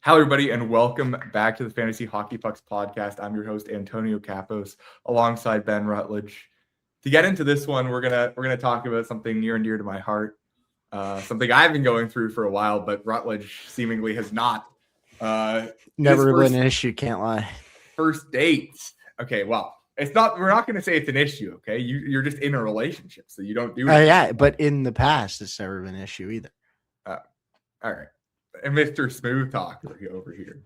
Hello, everybody, and welcome back to the Fantasy Hockey Pucks podcast. I'm your host, Antonio Capos, alongside Ben Rutledge. To get into this one, we're gonna talk about something near and dear to my heart, something I've been going through for a while, but Rutledge seemingly has not. Never been an issue, can't lie. First dates. Okay, well, it's not. We're not going to say it's an issue. Okay, you're just in a relationship, so you don't do it. Yeah, but in the past, it's never been an issue either. All right. And Mr. Smooth Talker over here.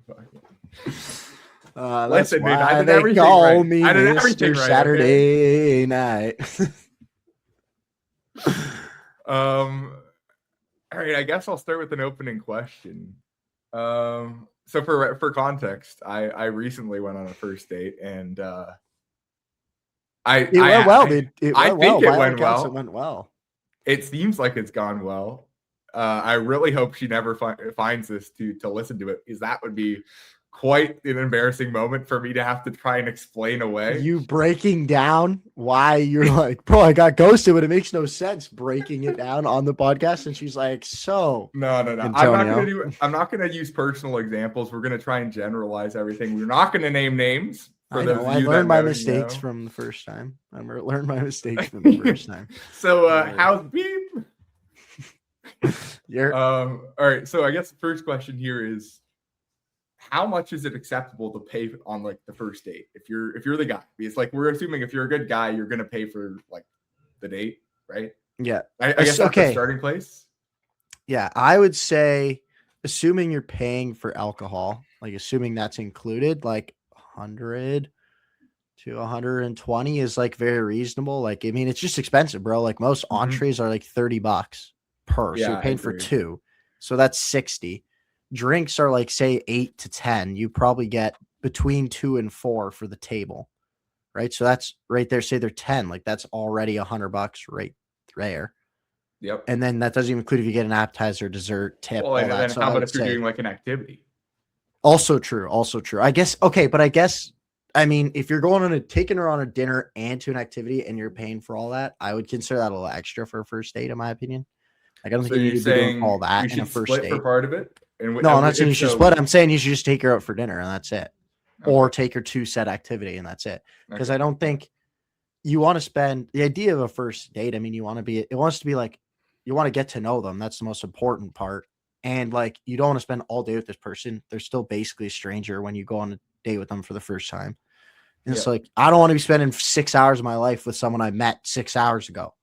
Listen, dude, I did everything right. I did everything right. Saturday night. All right, I guess I'll start with an opening question. So for context, I recently went on a first date, and it went well, dude. I think it went well. It went well. It seems like it's gone well. I really hope she never finds this to listen to it, because that would be quite an embarrassing moment for me to have to try and explain away. You breaking down why you're like, bro, I got ghosted, but it makes no sense breaking it down on the podcast. And she's like, so no. I'm not gonna use personal examples. We're gonna try and generalize everything. We're not gonna name names. I learned my mistakes from the first time. I learned my mistakes from the first time. So how's beep? All right, so I guess the first question here is, how much is it acceptable to pay on like the first date if you're the guy? Because like we're assuming if you're a good guy, you're gonna pay for like the date, right? Yeah, I guess that's the starting place. Yeah, I would say, assuming you're paying for alcohol, like assuming that's included, like 100 to 120 is like very reasonable. Like, I mean, it's just expensive, bro. Like most entrees are like $30 per. So you're paying for two. So that's 60. Drinks are like, say, 8 to 10. You probably get between 2 and 4 for the table. Right. So that's right there. Say they're 10. Like that's already $100 right there. Yep. And then that doesn't even include if you get an appetizer, dessert, tip. Well, and then how about if you're doing like an activity? Also true. I guess. Okay. But I guess, I mean, if you're going on taking her on a dinner and to an activity and you're paying for all that, I would consider that a little extra for a first date, in my opinion. Like, I don't think you need to be doing all that in a first date. For part of it? No, I'm not saying you should split. I'm saying you should just take her out for dinner and that's it. Okay. Or take her to set activity and that's it. Because I don't think you want to spend the idea of a first date. I mean, it wants to be like, you want to get to know them. That's the most important part. And like, you don't want to spend all day with this person. They're still basically a stranger when you go on a date with them for the first time. And it's like, I don't want to be spending 6 hours of my life with someone I met 6 hours ago.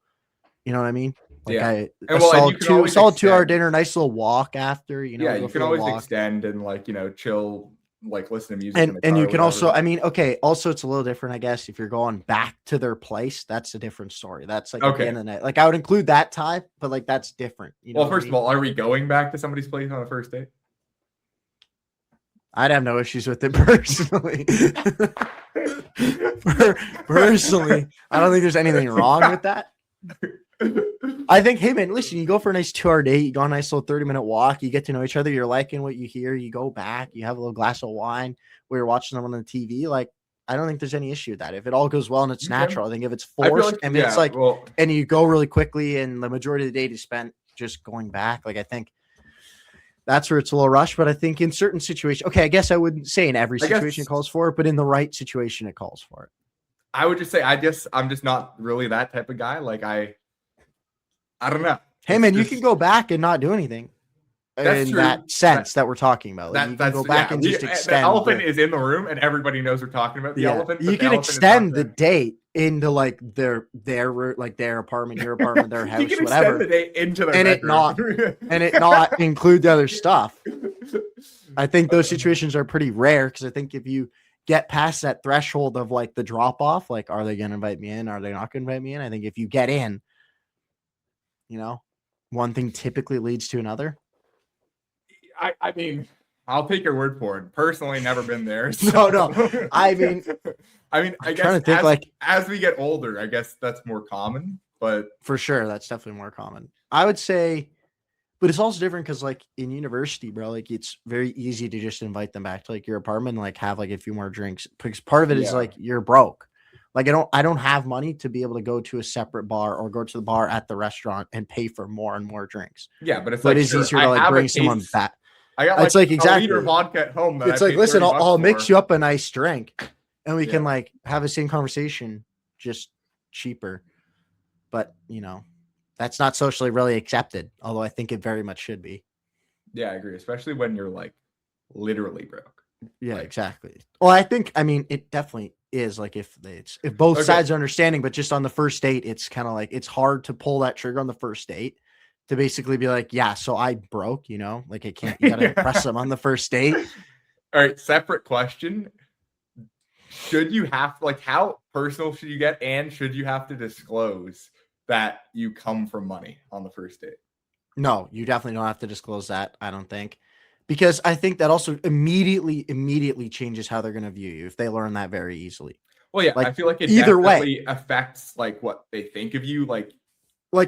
You know what I mean? Like solid 2 hour dinner, nice little walk after, you know. Yeah, you can always extend and like, you know, chill, like listen to music. And you can also, I mean, okay, also it's a little different, I guess, if you're going back to their place, that's a different story. That's like at the end of the night. Like I would include that time, but like that's different. You know, well, first of all, are we going back to somebody's place on the first date? I'd have no issues with it personally. Personally, I don't think there's anything wrong with that. I think, hey man, listen, you go for a nice 2 hour date, you go on a nice little 30-minute walk, you get to know each other, you're liking what you hear, you go back, you have a little glass of wine, we're watching them on the TV. Like, I don't think there's any issue with that. If it all goes well and it's natural, I think if it's forced, it's like, and you go really quickly and the majority of the date is spent just going back, like I think that's where it's a little rushed. But I think in certain situations, okay, I guess I wouldn't say in every situation it calls for it, but in the right situation, it calls for it. I would just say I'm just not really that type of guy. Like I don't know. Hey man, you can go back and not do anything. In that sense that we're talking about. Like, you can go back and just extend. The elephant is in the room and everybody knows we're talking about the elephant. You can extend the date into like their apartment, your apartment, their house, you can whatever. Extend the date into their bedroom. it not include the other stuff. I think those situations are pretty rare because I think if you get past that threshold of like the drop off, like, are they going to invite me in? Are they not going to invite me in? I think if you get in, you know, one thing typically leads to another. I mean, I'll take your word for it. Personally, never been there. So. No. I mean, I guess as we get older, I guess that's more common. But for sure, that's definitely more common. I would say, but it's also different because, like in university, bro, like it's very easy to just invite them back to like your apartment and like have like a few more drinks. Because part of it is like you're broke. Like I don't have money to be able to go to a separate bar or go to the bar at the restaurant and pay for more and more drinks. Yeah, but it's easier to like bring someone back. I got It's like a exactly. liter of vodka at home. It's like, listen, I'll mix you up a nice drink, and we can like have the same conversation, just cheaper. But that's not socially really accepted. Although I think it very much should be. Yeah, I agree. Especially when you're like literally broke. Yeah, exactly. Well, I mean, it definitely is like if both sides are understanding, but just on the first date, it's kind of like it's hard to pull that trigger on the first date to basically be like, yeah, so I broke, like I can't, you gotta impress them on the first date. All right, separate question. Should you have how personal should you get, and should you have to disclose that you come from money on the first date? No, you definitely don't have to disclose that, I don't think. Because I think that also immediately changes how they're going to view you if they learn that very easily. Well, yeah, I feel like it either definitely affects like what they think of you. Like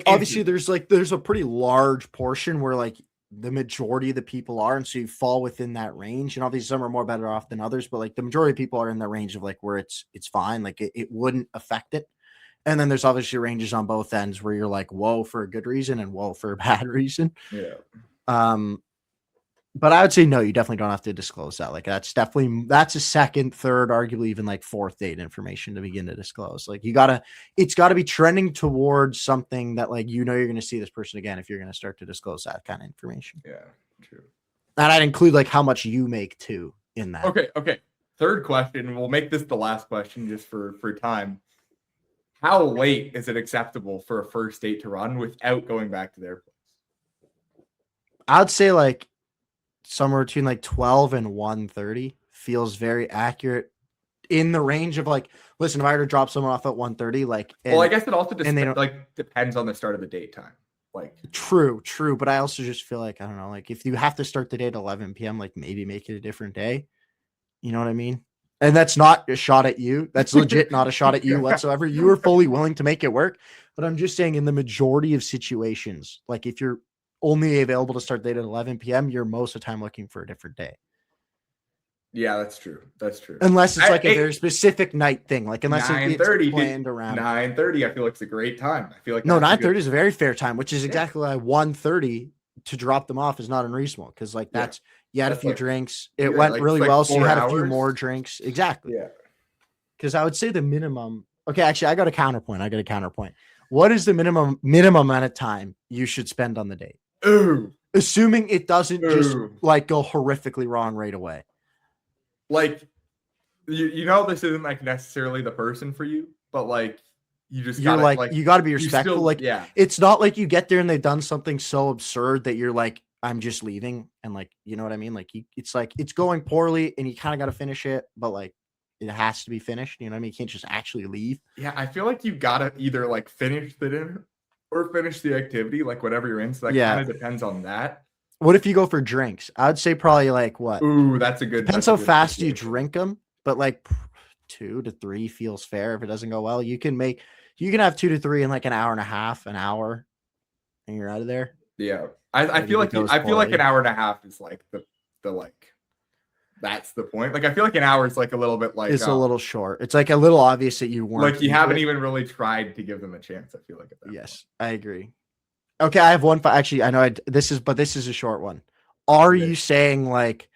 obviously there's a pretty large portion where like the majority of the people are, and so you fall within that range. And obviously some are more better off than others, but like the majority of people are in the range of like where it's fine, like it wouldn't affect it. And then there's obviously ranges on both ends where you're like, whoa, for a good reason and whoa for a bad reason. Yeah. But I would say no, you definitely don't have to disclose that. Like that's a second, third, arguably even like fourth date information to begin to disclose. Like it's gotta be trending towards something that like you're going to see this person again if you're going to start to disclose that kind of information. Yeah, true. And I'd include like how much you make too in that. Okay. Third question. We'll make this the last question just for time. How late is it acceptable for a first date to run without going back to their place? I'd say like somewhere between like 12 and 1:30 feels very accurate in the range of like, listen, if I were to drop someone off at 1:30, like, well, I guess it also depends on the start of the date time. Like true. But I also just feel like, I don't know, like if you have to start the day at 11 p.m., like maybe make it a different day. You know what I mean? And that's not a shot at you. That's legit not a shot at you whatsoever. You were fully willing to make it work. But I'm just saying in the majority of situations, like if you're only available to start the date at 11 p.m., you're most of the time looking for a different day. Yeah, that's true. Unless it's like a very specific night thing. Like unless 9:30 it's planned around 9:30, I feel like it's a great time. I feel like 9:30 is a very fair time, which is exactly why 1:30 to drop them off is not unreasonable. Because like you had a few drinks. It went really well, so you had a few more drinks. Exactly. Yeah. Because I would say the minimum. Okay, actually, I got a counterpoint. What is the minimum amount of time you should spend on the date? Ooh. Assuming it doesn't just like go horrifically wrong right away. Like, this isn't like necessarily the person for you, but like you gotta be respectful. It's not like you get there and they've done something so absurd that you're like, I'm just leaving, and like, you know what I mean? Like it's like it's going poorly and you kind of got to finish it, but like it has to be finished. You know what I mean? You can't just actually leave. Yeah, I feel like you gotta either like finish the dinner or finish the activity, like whatever you're in. So that kind of depends on that. What if you go for drinks? I'd say probably like what? Ooh, that's a good. Depends how fast you drink them, but like 2 to 3 feels fair. If it doesn't go well, you can have 2 to 3 in like an hour and a half, an hour, and you're out of there. Yeah, I feel like an hour and a half is like the that's the point. Like I feel like an hour is like a little bit like it's a little short. It's like a little obvious that you weren't like you haven't even really tried to give them a chance. I feel like at that yes, point. I agree. Okay, I have one. Actually, I know this is a short one. Are you saying like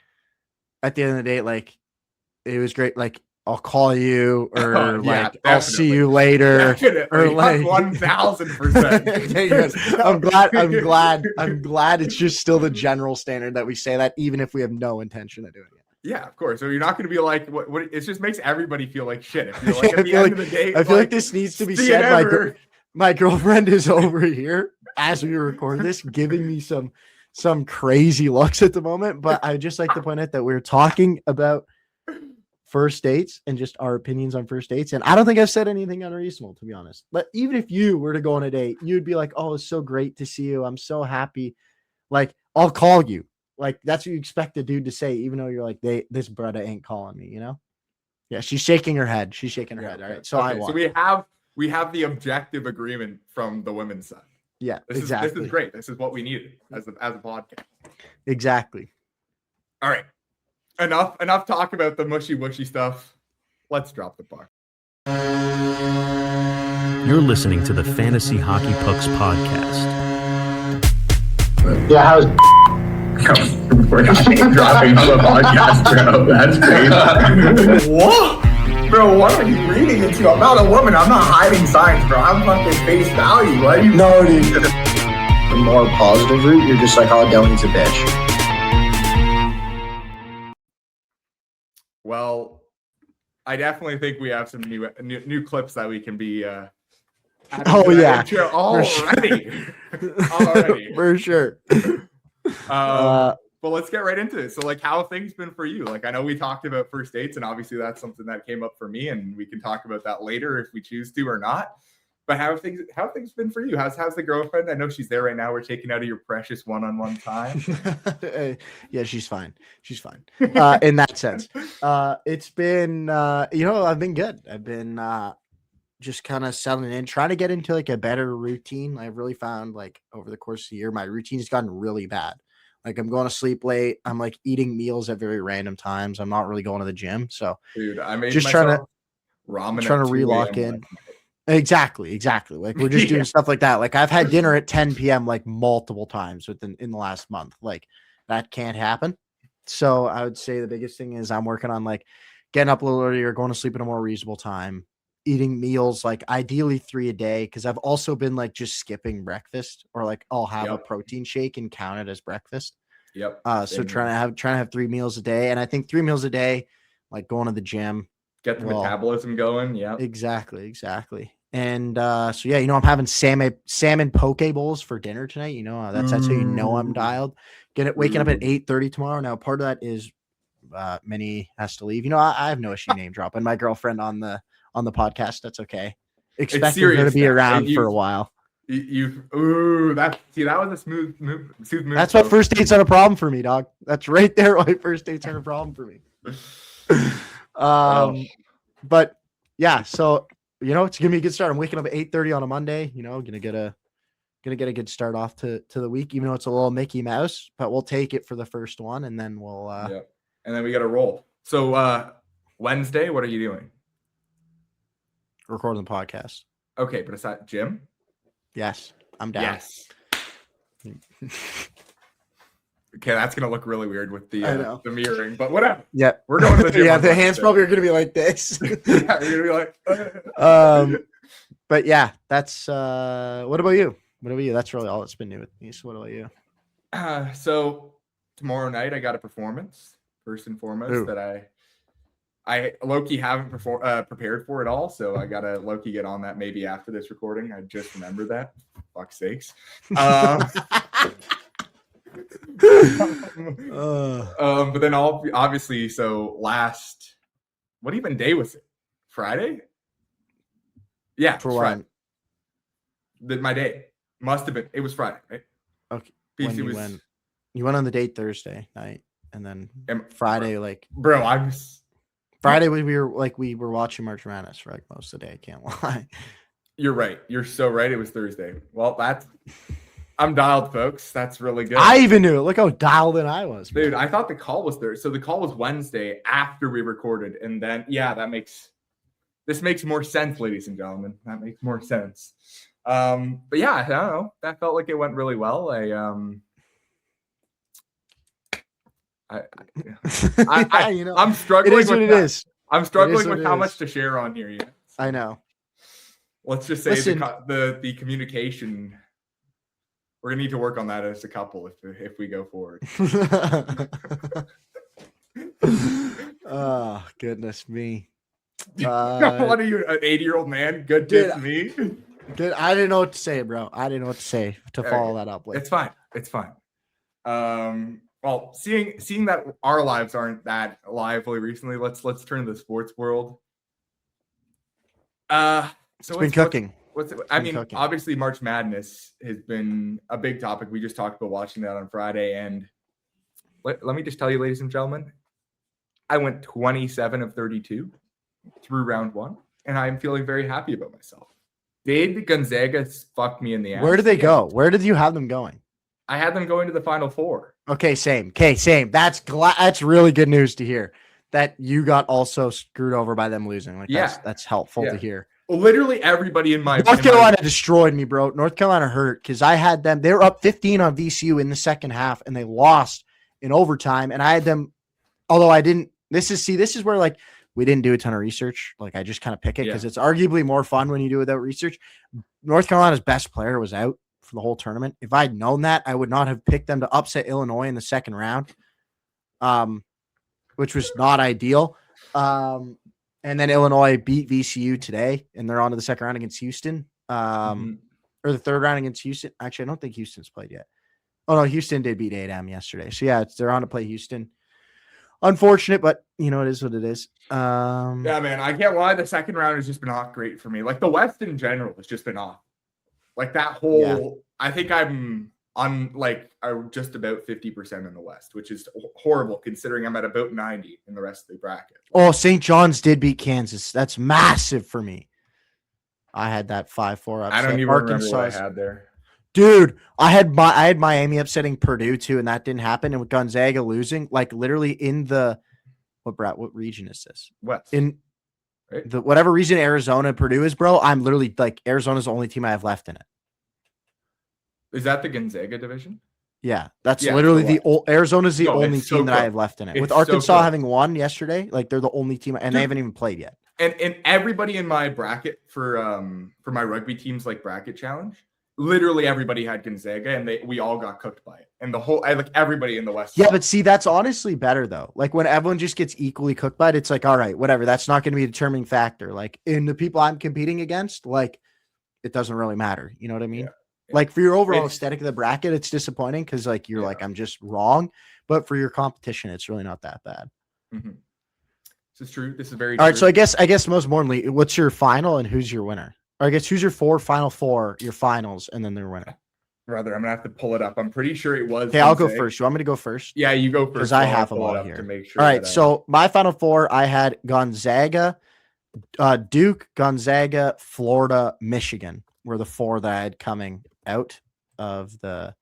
at the end of the day, like it was great, like I'll call you or I'll see you later or like 1000%. I'm glad it's just still the general standard that we say that even if we have no intention of doing it. Yeah, of course. So you're not going to be like, what? It just makes everybody feel like shit. If you're like, at the end of the day, I feel like this needs to be said. My girlfriend is over here as we record this, giving me some crazy looks at the moment. But I just like to point out that we're talking about first dates and just our opinions on first dates. And I don't think I've said anything unreasonable, to be honest. But even if you were to go on a date, you'd be like, oh, it's so great to see you. I'm so happy. Like, I'll call you. Like, that's what you expect a dude to say, even though you're like, this brother ain't calling me, you know? Yeah, she's shaking her head. All right. So I want. So we have the objective agreement from the women's side. Yeah, this is great. This is what we needed as a podcast. Exactly. All right. Enough talk about the mushy stuff. Let's drop the puck. You're listening to the Fantasy Hockey Pucks podcast. Yeah, how's We're not name dropping on the podcast, bro. That's crazy. What? Bro, what are you reading into? I'm not a woman. I'm not hiding signs, bro. I'm fucking face value. Why are you? No, dude. The more positive route, you're just like, oh, Dylan's a bitch. Well, I definitely think we have some new clips that we can be. Oh yeah, already. Already, for sure. But let's get right into it. So, like, how have things been for you? Like, I know we talked about first dates, and obviously that's something that came up for me, and we can talk about that later if we choose to or not. But how have things been for you? How's the girlfriend? I know she's there right now. We're taking out of your precious one-on-one time. Yeah, she's fine. She's fine. In that sense, it's been I've been good. I've been just kind of settling in, trying to get into like a better routine. I've really found like over the course of the year, my routine has gotten really bad. Like I'm going to sleep late. I'm like eating meals at very random times. I'm not really going to the gym. So dude, I made just trying to ramen relock in. Exactly. Like we're just doing stuff like that. Like I've had dinner at 10 p.m. like multiple times in the last month. Like that can't happen. So I would say the biggest thing is I'm working on like getting up a little earlier, going to sleep at a more reasonable time, eating meals like ideally 3 a day. Cause I've also been like just skipping breakfast, or like I'll have a protein shake and count it as breakfast. Yep. So trying to have 3 meals a day. And I think 3 meals a day, like going to the gym, get the metabolism going. Yeah, exactly. And so yeah, I'm having salmon poke bowls for dinner tonight. That's how you know I'm dialed. Waking up at 8:30 tomorrow. Now part of that is Minnie has to leave. I have no issue name dropping my girlfriend on the podcast. That's okay. Expecting her to be around for a while. That was a smooth move. That's what first dates are a problem for me, dog. That's right there why first dates are a problem for me. But yeah, so it's gonna be a good start. I'm waking up at 8:30 on a Monday. Gonna get a good start off to the week, even though it's a little Mickey Mouse, but we'll take it for the first one, and then we'll and then we got to roll. So Wednesday, what are you doing? Recording the podcast. Okay, but it's at gym. Yes, I'm down. Yes. Okay, that's gonna look really weird with the mirroring, but whatever. Yeah, we're going to the gym. Yeah, the hands probably are gonna be like this. Yeah, you're gonna be like. But yeah, that's. What about you? That's really all that's been new with me. So what about you? So tomorrow night I got a performance. First and foremost, that I low-key haven't prepared for it all, so I gotta low-key get on that maybe after this recording. I just remembered that. Fuck's sakes. But then obviously, so what even day was it? Friday? Yeah, for Friday. My day must have been. It was Friday, right? Okay. You went on the date Thursday night, and then Friday, like bro, Friday we were watching March Madness for like most of the day. I can't lie. You're right. You're so right. It was Thursday. Well, I'm dialed, folks. That's really good. I even knew it. Look how dialed in I was, dude. I thought the call was Thursday. So the call was Wednesday after we recorded, and then this makes more sense, ladies and gentlemen. That makes more sense. But yeah, I don't know. That felt like it went really well. I'm struggling. It is what it is. I'm struggling with how much to share on here. Yeah. I know. Let's just say the communication. We're gonna need to work on that as a couple if we go forward. Oh goodness me! What are you, an 80-year-old man? Good to me. Dude, I didn't know what to say, bro. I didn't know what to say to follow that up with. It's fine. Well, seeing that our lives aren't that lively recently, let's turn to the sports world. So it's been cooking. Obviously March Madness has been a big topic. We just talked about watching that on Friday, and let me just tell you, ladies and gentlemen, I went 27 of 32 through round 1, and I'm feeling very happy about myself. Did Gonzaga fuck me in the ass? Where did they go? Where did you have them going? I had them going to the Final Four. Okay, same. That's really good news to hear that you got also screwed over by them losing. Like that's helpful to hear. literally everybody in my North Carolina destroyed me, bro. North Carolina hurt because I had them. They were up 15 on VCU in the second half, and they lost in overtime. And I had them, although I didn't. This is where like we didn't do a ton of research. Like I just kind of pick it because it's arguably more fun when you do it without research. North Carolina's best player was out for the whole tournament. If I'd known that, I would not have picked them to upset Illinois in the second round, which was not ideal. And then Illinois beat VCU today, and they're on to the second round against Houston, or the third round against Houston. Actually, I don't think Houston's played yet. Oh, no, Houston did beat A&M yesterday. So, yeah, they're on to play Houston. Unfortunate, but, you know, it is what it is. Yeah, man, I can't lie. The second round has just been not great for me. Like, the West in general has just been off. Like, that whole I think I'm just about 50% in the West, which is horrible considering I'm at about 90 in the rest of the bracket. Oh, St. John's did beat Kansas. That's massive for me. I had that 5-4 upset. I don't even remember what I had there. Dude, I had Miami upsetting Purdue too, and that didn't happen. And with Gonzaga losing, like literally in the what region is this? West. In the whatever region Arizona Purdue is, bro. I'm literally like Arizona's the only team I have left in it. Is that the Gonzaga division? Yeah, that's literally the old Arizona's the only team that I have left in it. With Arkansas having won yesterday, like they're the only team, and they haven't even played yet. And everybody in my bracket for my rugby teams like bracket challenge, literally everybody had Gonzaga, and we all got cooked by it. And the whole everybody in the West. Yeah, but see, that's honestly better though. Like when everyone just gets equally cooked by it, it's like, all right, whatever. That's not going to be a determining factor. Like in the people I'm competing against, like it doesn't really matter. You know what I mean? Yeah. Like for your overall aesthetic of the bracket, it's disappointing because like you're like, I'm just wrong. But for your competition, it's really not that bad. Mm-hmm. This is true. This is very all true. right. So I guess most importantly, what's your final and who's your winner? Or I guess who's your final four, your finals, and then their winner? Brother, I'm gonna have to pull it up. I'm pretty sure it was. Okay, I'll go first. You want me to go first? Yeah, you go first. Because I have them all here. To make sure all right. So my final four, I had Gonzaga, Duke, Gonzaga, Florida, Michigan were the four that I had coming out of the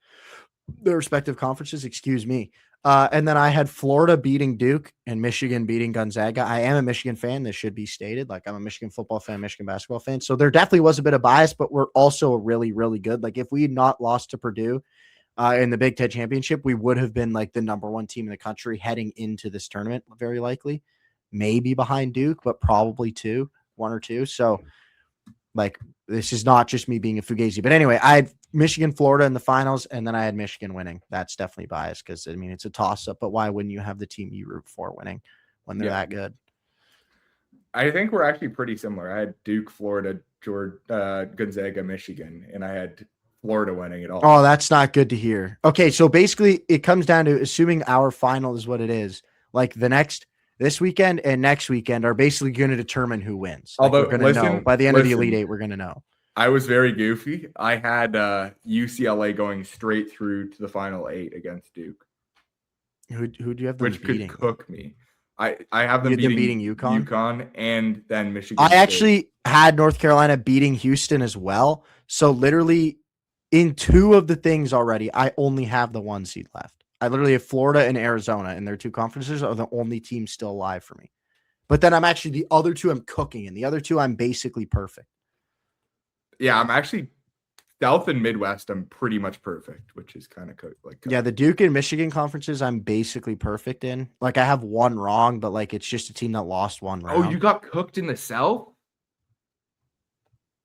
respective conferences. Excuse me. And then I had Florida beating Duke and Michigan beating Gonzaga. I am a Michigan fan. This should be stated. Like I'm a Michigan football fan, Michigan basketball fan. So there definitely was a bit of bias, but we're also really, really good. Like if we had not lost to Purdue in the Big Ten Championship, we would have been like the number one team in the country heading into this tournament, very likely. Maybe behind Duke, but probably one or two. So like this is not just me being a fugazi. But anyway, I had Michigan, Florida in the finals, and then I had Michigan winning. That's definitely biased because, I mean, it's a toss-up, but why wouldn't you have the team you root for winning when they're that good? I think we're actually pretty similar. I had Duke, Florida, Gonzaga, Michigan, and I had Florida winning it all. Oh, that's not good to hear. Okay, so basically it comes down to assuming our final is what it is. Like this weekend and next weekend are basically going to determine who wins. Like Although, we're going to know by the end of the Elite Eight, we're going to know. I was very goofy. I had UCLA going straight through to the final 8 against Duke. Who do you have them which beating? Could cook me. I have them beating UConn and then Michigan State. Actually had North Carolina beating Houston as well. So literally in two of the things already, I only have the 1 seed left. I literally have Florida and Arizona, and their 2 conferences are the only teams still alive for me. But then I'm actually the other 2 I'm cooking, and the other 2 I'm basically perfect. Yeah, I'm actually South and Midwest. I'm pretty much perfect, which is kind of like yeah. The Duke and Michigan conferences, I'm basically perfect in. Like I have one wrong, but like it's just a team that lost one round. Oh, you got cooked in the South?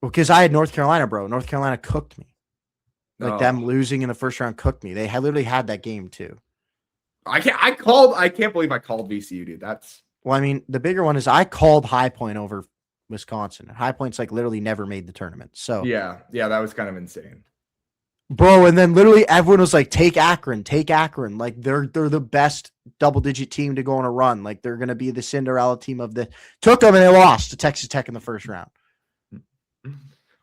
Well, because I had North Carolina, bro. North Carolina cooked me. Like them losing in the first round cooked me. They had literally had that game too. I can't believe I called VCU, dude. Well, I mean, the bigger one is I called High Point over Wisconsin. High Point's like literally never made the tournament. So yeah, that was kind of insane, bro. And then literally everyone was like, "Take Akron." Like they're the best double-digit team to go on a run. Like they're gonna be the Cinderella team of the. Took them and they lost to Texas Tech in the first round.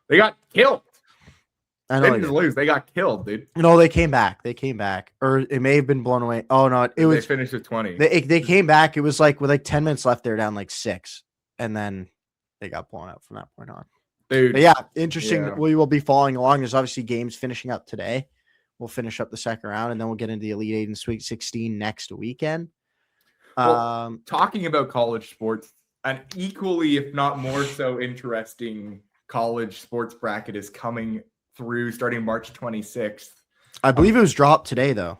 They got killed. I know they didn't just lose. They got killed, dude. No, they came back. Or it may have been blown away. Oh no, it was. They finished with 20. They came back. It was like with like 10 minutes left, they're down like 6, and then they got blown out from that point on. Dude, but yeah, interesting. Yeah. We will be following along. There's obviously games finishing up today. We'll finish up the second round, and then we'll get into the Elite 8 and Sweet 16 next weekend. Well, talking about college sports, an equally, if not more so, interesting college sports bracket is coming through starting March 26th. I believe it was dropped today, though.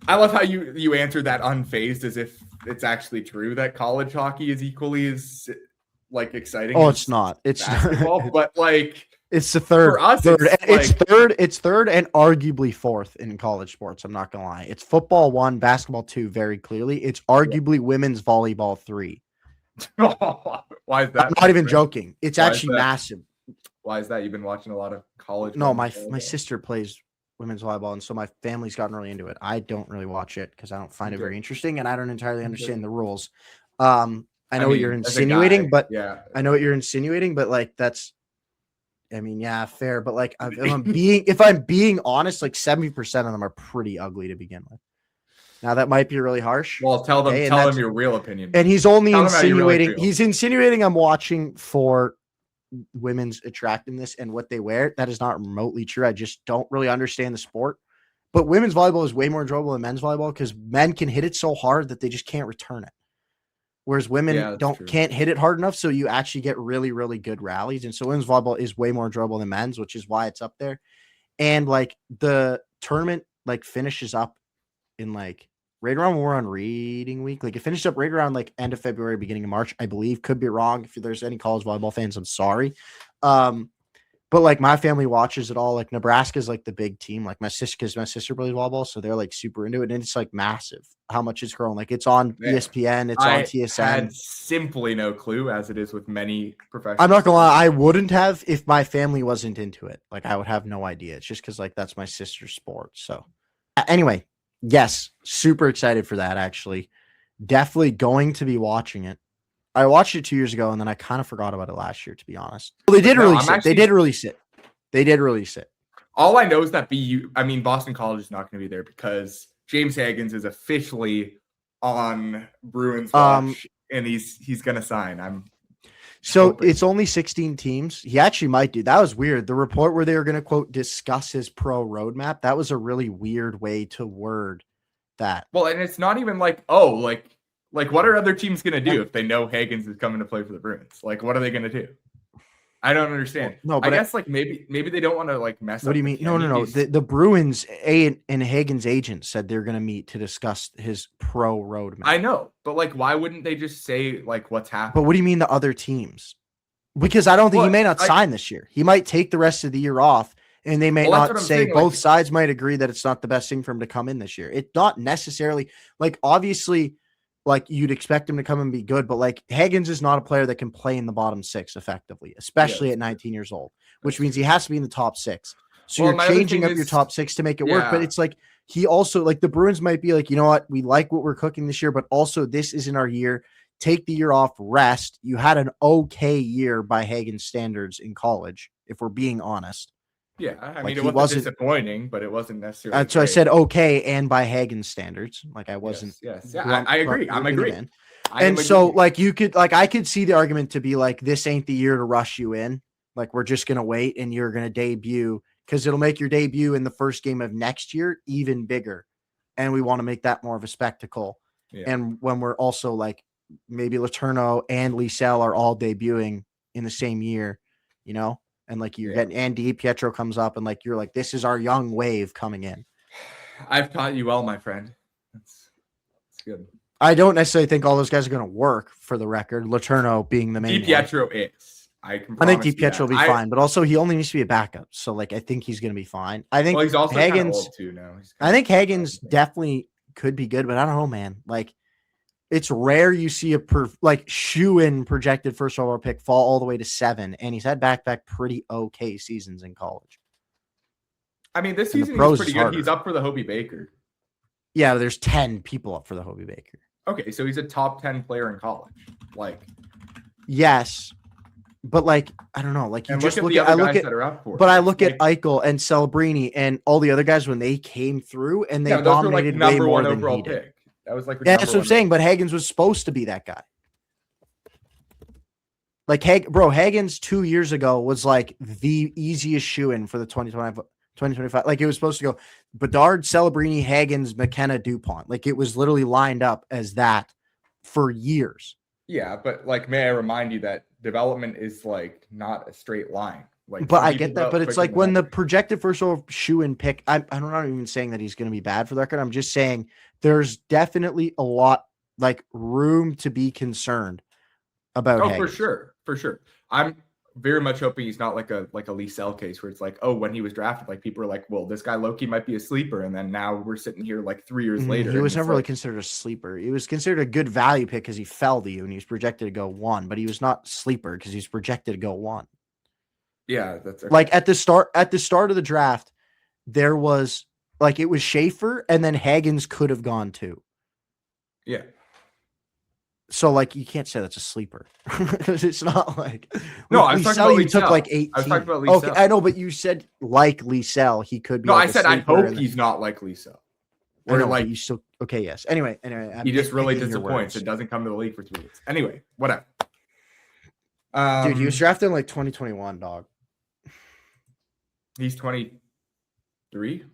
I love how you answered that unfazed, as if it's actually true that college hockey is equally as like exciting. Oh, as it's not. It's basketball, but like it's the third. for us, third. it's It's third and arguably fourth in college sports. I'm not gonna lie. It's football 1, basketball 2, very clearly. It's arguably women's volleyball 3. Why is that? I'm not even joking. It's Why is actually that? massive. Why is that? You've been watching a lot of college. No, my women's volleyball? sister plays women's volleyball, and so my family's gotten really into it. I don't really watch it because I don't find it very interesting, and I don't entirely understand the rules. I know what you're mean, as a insinuating, guy, but yeah, I know what you're insinuating, but like that's, I mean, yeah, fair. But like, if I'm being honest, like 70% of them are pretty ugly to begin with. Now that might be really harsh. well, tell them Okay, tell them your real opinion. And he's only Tell them how you really insinuating. feel. He's insinuating I'm watching for women's attractiveness and what they wear. That is not remotely true. I just don't really understand the sport. But women's volleyball is way more enjoyable than men's volleyball because men can hit it so hard that they just can't return it. Whereas women Yeah, that's true. can't hit it hard enough, so you actually get really, really good rallies. And so women's volleyball is way more enjoyable than men's, which is why it's up there. And like the tournament like finishes up in like right around when we're on reading week. Like it finished up right around like end of February, beginning of March, I believe. Could be wrong. If there's any college volleyball fans, I'm sorry. But like my family watches it all. Like Nebraska's like the big team. Like my sister plays volleyball, so they're like super into it, and it's like massive how much it's grown. Like it's on Man, ESPN, it's on I TSN. had simply no clue, as it is with many professionals. I'm not gonna lie, I wouldn't have if my family wasn't into it. Like I would have no idea. It's just because like that's my sister's sport. So anyway, yes, super excited for that. Actually, definitely going to be watching it. I watched it 2 years ago, and then I kind of forgot about it last year, to be honest. Well, they did release it. They did release it. All I know is that Boston College is not going to be there because James Hagens is officially on Bruins watch, and he's going to sign. It's only 16 teams. He actually might do. That was weird. The report where they were going to quote discuss his pro roadmap. That was a really weird way to word that. Well, and it's not even like what are other teams going to do if they know Hagens is coming to play for the Bruins? Like, what are they going to do? I don't understand. No, but I guess like maybe they don't want to like mess up. What do you mean? No. The Bruins and Hagens' agent said they're going to meet to discuss his pro roadmap. I know, but like, why wouldn't they just say like what's happening? But what do you mean the other teams? Because I don't think he may not sign this year. He might take the rest of the year off, and they may not say both sides might agree that it's not the best thing for him to come in this year. It's not necessarily like obviously. Like you'd expect him to come and be good, but like Hagens is not a player that can play in the bottom 6 effectively, especially at 19 years old, which means he has to be in the top 6. So you're changing up your top 6 to make it work. But it's like he also like the Bruins might be like, you know what, we like what we're cooking this year, but also this isn't our year. Take the year off, rest. You had an okay year by Hagens standards in college, if we're being honest. Yeah, I mean, it wasn't disappointing, but it wasn't necessarily. So I said okay, and by Hagens standards, like I wasn't. Yes. Yeah, I agree. I'm agreeing. And so, like you could, like I could see the argument to be like, this ain't the year to rush you in. Like we're just gonna wait, and you're gonna debut because it'll make your debut in the first game of next year even bigger, and we want to make that more of a spectacle. Yeah. And when we're also like maybe Letourneau and Liesel are all debuting in the same year, you know. And like you're getting Andy Pietro comes up and like you're like, this is our young wave coming in. I've taught you well, my friend. That's good. I don't necessarily think all those guys are going to work, for the record. Letourneau being the main. Pietro is. I think Pietro will be fine, but also he only needs to be a backup. So like I think he's going to be fine. I think he's also Hagens kind of old too now. I think Hagens definitely could be good, but I don't know, man. Like it's rare you see a shoe-in projected first overall pick fall all the way to 7, and he's had back-to-back pretty okay seasons in college. I mean, this season he's pretty good. He's up for the Hobie Baker. Yeah, there's 10 people up for the Hobie Baker. Okay, so he's a top 10 player in college. Like, yes, but like I don't know. Like you just look at I look at Eichel and Celebrini and all the other guys when they came through and they dominated way more than he did. That was like that's what I'm saying. But Hagens was supposed to be that guy. Like Hagens 2 years ago was like the easiest shoe-in for the 2025. Like it was supposed to go Bedard, Celebrini, Hagens, McKenna, DuPont. Like it was literally lined up as that for years. Yeah, but like, may I remind you that development is like not a straight line. Like, But some I people get that. develop But it's quicker like than when the others. projected first overall shoe-in pick, I'm not even saying that he's going to be bad for the record. I'm just saying there's definitely a lot like room to be concerned about. Oh, Higgins. for sure. I'm very much hoping he's not like a Lee Sell case where it's like, oh, when he was drafted, like people are like, well, this guy Loki might be a sleeper, and then now we're sitting here like 3 years later. He and was it's never really like, considered a sleeper. He was considered a good value pick because he fell to you and he was projected to go 1, but he was not sleeper because he was projected to go 1. yeah, that's okay. Like at the start of the draft, there was like it was Schaefer and then Higgins could have gone 2. Yeah. So like you can't say that's a sleeper. It's not like No, I was talking about you Lee took Sell. like 18. I was talking about Lee Okay, Sell. I know, but you said like Lee Sell, he could be. No, like I a said I sleeper hope and- he's not like Lee Sell. I Or know, like but you still okay. Yes. Anyway, I'm he just really nitpicking your disappoints. words. It doesn't come to the league for 3 weeks. Anyway, whatever. Dude, he was drafted in like 2021, dog. He's 23.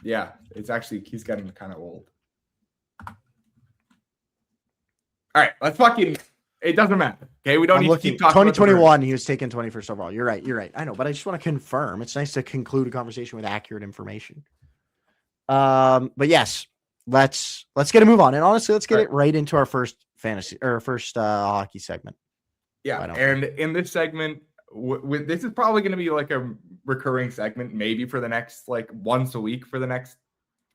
Yeah, it's actually he's getting kind of old. All right, let's fucking. It doesn't matter. Okay, we don't need to keep talking. 2021, he was taken 21st overall. You're right. I know, but I just want to confirm. It's nice to conclude a conversation with accurate information. But yes, let's get a move on. And honestly, let's get it right into our first fantasy or first hockey segment. Yeah, and in this segment, this is probably going to be like a recurring segment, maybe for the next like once a week for the next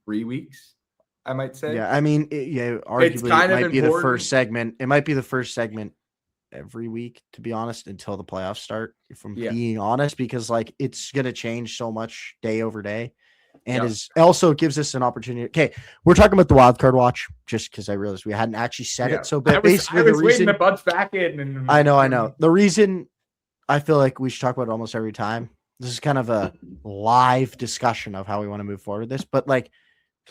3 weeks. I might say. Yeah, I mean, arguably kind it of might be the important. first segment. It might be the first segment every week, to be honest, until the playoffs start. If I'm being honest, because like it's gonna change so much day over day, and is also gives us an opportunity. Okay, we're talking about the wild card watch, just because I realized we hadn't actually said it. So, but basically, I was waiting to butts back in. And I know. The reason I feel like we should talk about it almost every time. This is kind of a live discussion of how we want to move forward with this, but like.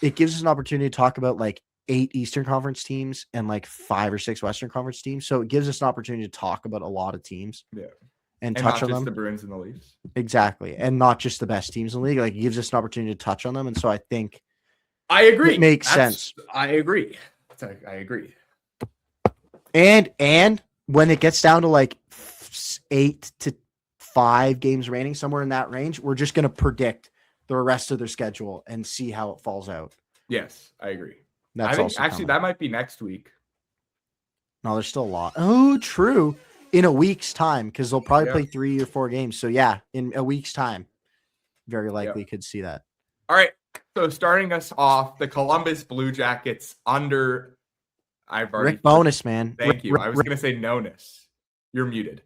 It gives us an opportunity to talk about like 8 Eastern Conference teams and like 5 or 6 Western Conference teams. So it gives us an opportunity to talk about a lot of teams. Yeah. And touch on them. The Bruins and the Leafs. Exactly. And not just the best teams in the league. Like it gives us an opportunity to touch on them. And so I think I agree. It makes sense. I agree. I agree. And when it gets down to like 8 to 5 games remaining, somewhere in that range, we're just going to predict the rest of their schedule and see how it falls out. Yes, I agree. That's I think also actually coming. that might be next week. No, there's still a lot. Oh, true. In a week's time, because they'll probably play 3 or 4 games. So yeah, in a week's time, very likely could see that. All right. So starting us off, the Columbus Blue Jackets under. I've already Rick Bonus, man. Thank you. I was going to say Nonus. You're muted.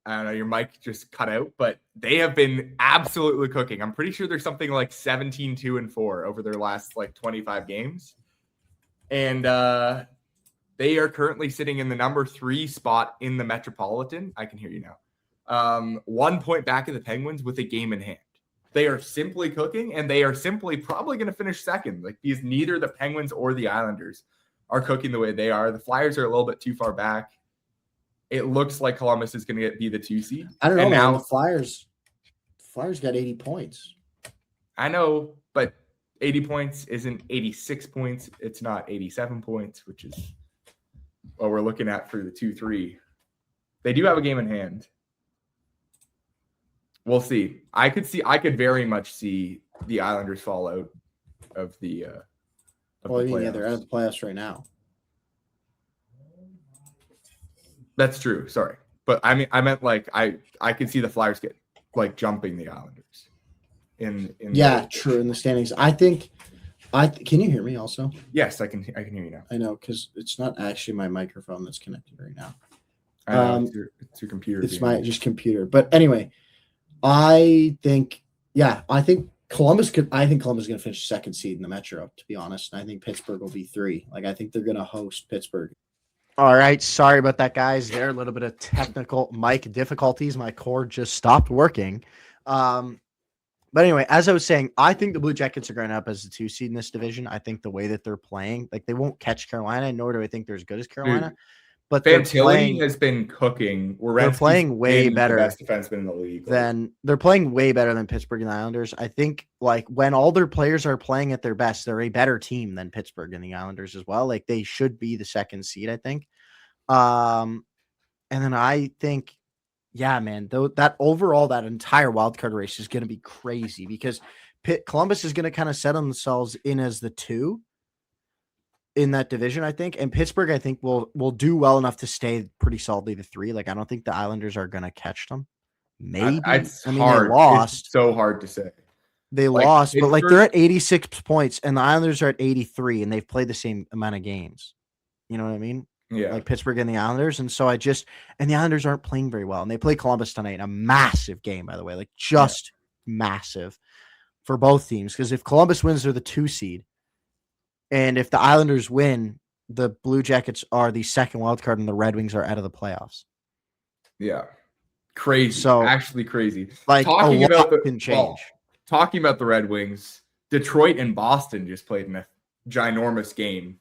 I don't know, your mic just cut out, but they have been absolutely cooking. I'm pretty sure there's something like 17-2-4 over their last like 25 games. And they are currently sitting in the number 3 spot in the Metropolitan. I can hear you now. 1 point back of the Penguins with a game in hand. They are simply cooking, and they are simply probably going to finish second. Like because neither the Penguins or the Islanders are cooking the way they are. The Flyers are a little bit too far back. It looks like Columbus is going to be the 2 seed. I don't know, and man. now The Flyers got 80 points. I know, but 80 points isn't 86 points. It's not 87 points, which is what we're looking at for the 2-3. They do have a game in hand. We'll see. I could very much see the Islanders fall out of the Well, I mean, playoffs. they're out of the playoffs right now. That's true. Sorry. But I meant like I could see the Flyers get like jumping the Islanders in True. In the standings. I think can you hear me also? Yes, I can hear you now. I know, because it's not actually my microphone that's connected right now. I know, it's your computer. It's my just computer. But anyway, I think Columbus is going to finish second seed in the Metro, to be honest. And I think Pittsburgh will be 3. Like I think they're going to host Pittsburgh. All right. Sorry about that, guys. There, a little bit of technical mic difficulties. My cord just stopped working. But anyway, as I was saying, I think the Blue Jackets are going up as the 2 seed in this division. I think the way that they're playing, like they won't catch Carolina, nor do I think they're as good as Carolina. But Fantilli has been cooking. They're playing way better. The best defenseman in the league. They're playing way better than Pittsburgh and the Islanders. I think like when all their players are playing at their best, they're a better team than Pittsburgh and the Islanders as well. Like they should be the 2nd seed, I think. And then I think, yeah, man, though that overall, that entire wildcard race is going to be crazy because Columbus is going to kind of set themselves in as the 2 in that division, I think. And Pittsburgh, I think, will do well enough to stay pretty solidly the 3. Like, I don't think the Islanders are going to catch them. Maybe. It's I mean, hard. they lost. It's so hard to say. They Like, lost, but like Pittsburgh- they're at 86 points and the Islanders are at 83 and they've played the same amount of games. You know what I mean? Yeah. Like Pittsburgh and the Islanders. And so and the Islanders aren't playing very well. And they play Columbus tonight in a massive game, by the way, like just massive for both teams. Because if Columbus wins, they're the 2 seed. And if the Islanders win, the Blue Jackets are the second wild card and the Red Wings are out of the playoffs. Yeah. Crazy. So, actually crazy. Like Talking a about lot can change. Talking about the Red Wings, Detroit and Boston just played in a ginormous game.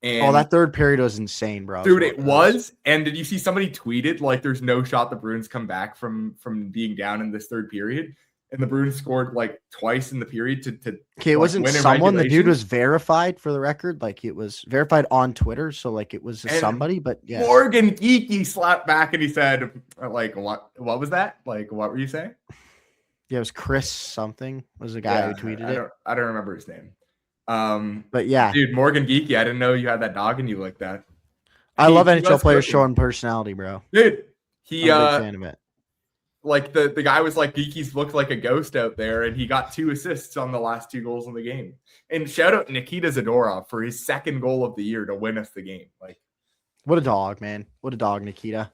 And That third period was insane, bro. dude, it was. And did you see somebody tweeted like there's no shot the Bruins come back from being down in this third period? And the Bruins scored like twice in the period to okay, it wasn't win in someone. The dude regulation. was verified for the record. Like it was verified on Twitter. So like it was And somebody, but yeah. Morgan Geeky slapped back and he said, like, what was that? Like, what were you saying? Yeah, it was Chris something was the guy who tweeted it. I don't remember his name. But yeah, dude, Morgan Geeky, I didn't know you had that dog in you like that. I love he NHL was players cooking. showing personality, bro. Dude, he I'm a big fan of it. like the guy was like Geeky's looked like a ghost out there, and he got 2 assists on the last 2 goals in the game. And shout out Nikita Zadorov for his second goal of the year to win us the game. Like, What a dog, man. What a dog, Nikita.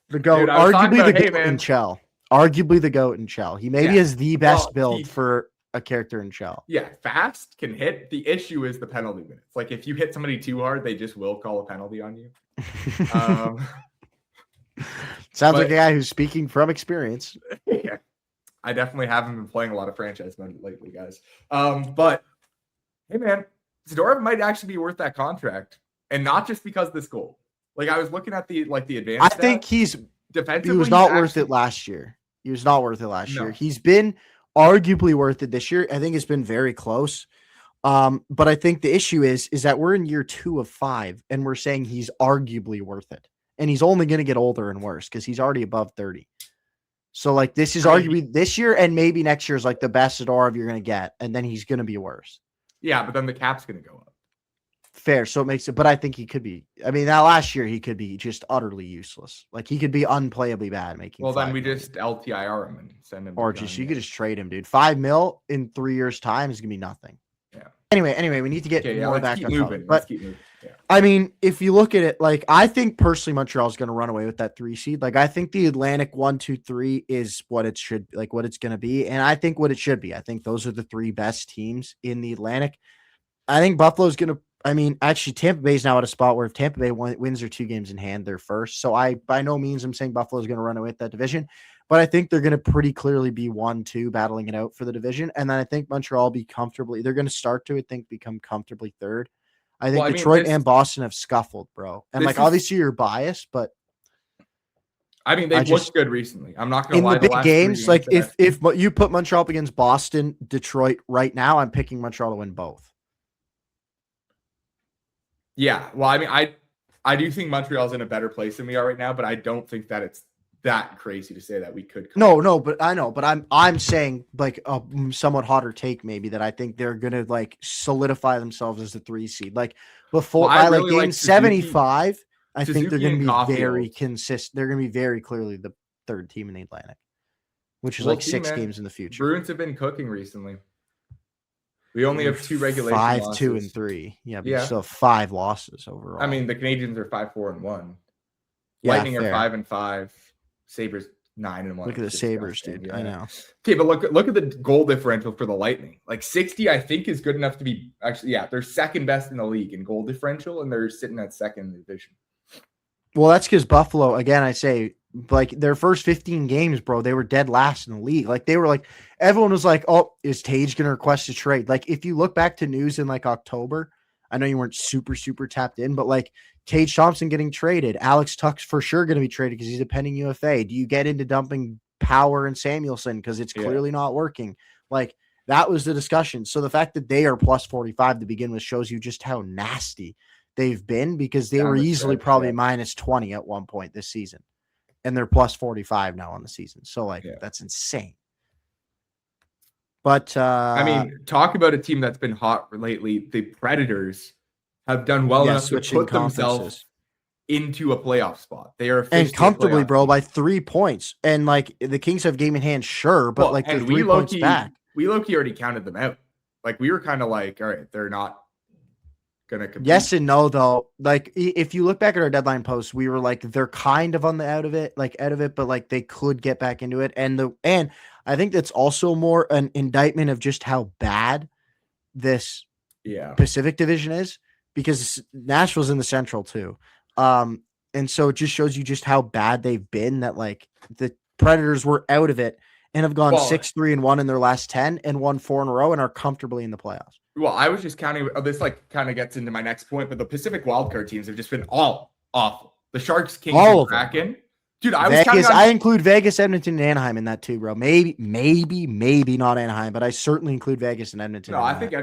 The GOAT, Dude, I was talking arguably the about- hey, GOAT in man. Chell. Arguably the GOAT in Chell. He maybe Yeah. is the best Well, build he- for a character in Chell. yeah, fast, can hit. The issue is the penalty minutes. Like, if you hit somebody too hard, they just will call a penalty on you. Sounds but- like a guy who's speaking from experience. Yeah. I definitely haven't been playing a lot of franchise mode lately, guys. But hey, man, Zadorov might actually be worth that contract, and not just because of this goal. Like, I was looking at the advanced. I think he defensively was not he's worth actually- it last year. He was not worth it last No. year. He's been arguably worth it this year. I think it's been very close. But I think the issue is that we're in year 2 of 5, and we're saying he's arguably worth it. And he's only going to get older and worse because he's already above 30. So, like, this is arguably this year and maybe next year is like the best Zadorov you're going to get. And then he's going to be worse. Yeah, but then the cap's going to go up. Fair. So it makes it, but I think he could be. I mean, that last year he could be just utterly useless. Like, he could be unplayably bad making. Well, then $5 we million. just LTIR him and send him. Or to just Johnny you could Gates. just trade him, dude. $5 million in 3 years' time is gonna be nothing. Yeah. Anyway, we need to get Okay, yeah, more let's back keep on moving. topic. Let's But keep moving. Yeah. I mean, if you look at it, like, I think personally Montreal's gonna run away with that 3 seed. Like, I think the Atlantic 1, 2, 3 is what it should, like, what it's gonna be, and I think what it should be. I think those are the 3 best teams in the Atlantic. I think Buffalo's gonna. I mean, actually, Tampa Bay's now at a spot where if Tampa Bay wins their 2 games in hand, they're first. So I, by no means, I'm saying Buffalo's going to run away with that division, but I think they're going to pretty clearly be 1-2 battling it out for the division. And then I think Montreal will be comfortably, they're going to start to, I think, become comfortably third. I think Detroit and Boston have scuffled, bro. And like, obviously you're biased, but I mean, they've looked good recently. I'm not going in to lie. the big last games, 3 like if you put Montreal up against Boston, Detroit right now, I'm picking Montreal to win both. Yeah, well, I mean, I do think Montreal's in a better place than we are right now, but I don't think that it's that crazy to say that we could. No, but I know, but I'm saying like a somewhat hotter take maybe that I think they're gonna like solidify themselves as the 3 seed. Like before Well, I by like really game like 75, I think they're Suzuki gonna and be Caulfield. very consistent. They're gonna be very clearly the 3rd team in the Atlantic, which is We'll like see, 6 man. games in the future. Bruins have been cooking recently. We only have 2 regulation 5, losses. 2, and 3. Yeah, but Yeah. you still have 5 losses overall. I mean, the Canadians are 5-4-1. Yeah, Lightning fair. are 5-5. Sabres 9-1. Look at the It's Sabres, disgusting, dude. yeah. I know. Okay, but look at the goal differential for the Lightning. Like 60, I think, is good enough to be actually. Yeah, they're second best in the league in goal differential, and they're sitting at second in the division. Well, that's because Buffalo, again, I say, like their first 15 games, bro, they were dead last in the league. Like they were like, everyone was like, oh, is Tage going to request a trade? Like if you look back to news in like October, I know you weren't super tapped in, but like Tage Thompson getting traded, Alex Tuck's for sure going to be traded because he's a pending UFA. Do you get into dumping Power and Samuelson because it's clearly not working? Like that was the discussion. So the fact that they are plus 45 to begin with shows you just how nasty they've been, because they Down were the easily stretch, probably yeah. minus 20 at one point this season. And they're plus 45 now on the season. So like Yeah. that's insane. But I mean, talk about a team that's been hot lately. The Predators have done well enough to switching put themselves conferences. into a playoff spot. They are officially And comfortably, a playoff bro, team. by 3 points. And like the Kings have game in hand, sure, but Well, like they're and 3 points back. We low-key already counted them out. Like we were kind of like, all right, they're not gonna compete. Yes and no, though. Like if you look back at our deadline post, we were like they're kind of on the out of it, but like they could get back into it. And I think that's also more an indictment of just how bad this Pacific Division is, because Nashville's in the Central too. And so it just shows you just how bad they've been, that like the Predators were out of it and have gone 6-3-1 in their last 10 and won 4 in a row and are comfortably in the playoffs. Well, I was just counting. This like kind of gets into my next point, but the Pacific wildcard teams have just been all awful. The Sharks, Kings, and Kraken. Dude, I was counting on... I include Vegas, Edmonton, and Anaheim in that too, bro. Maybe not Anaheim, but I certainly include Vegas and Edmonton. No, I think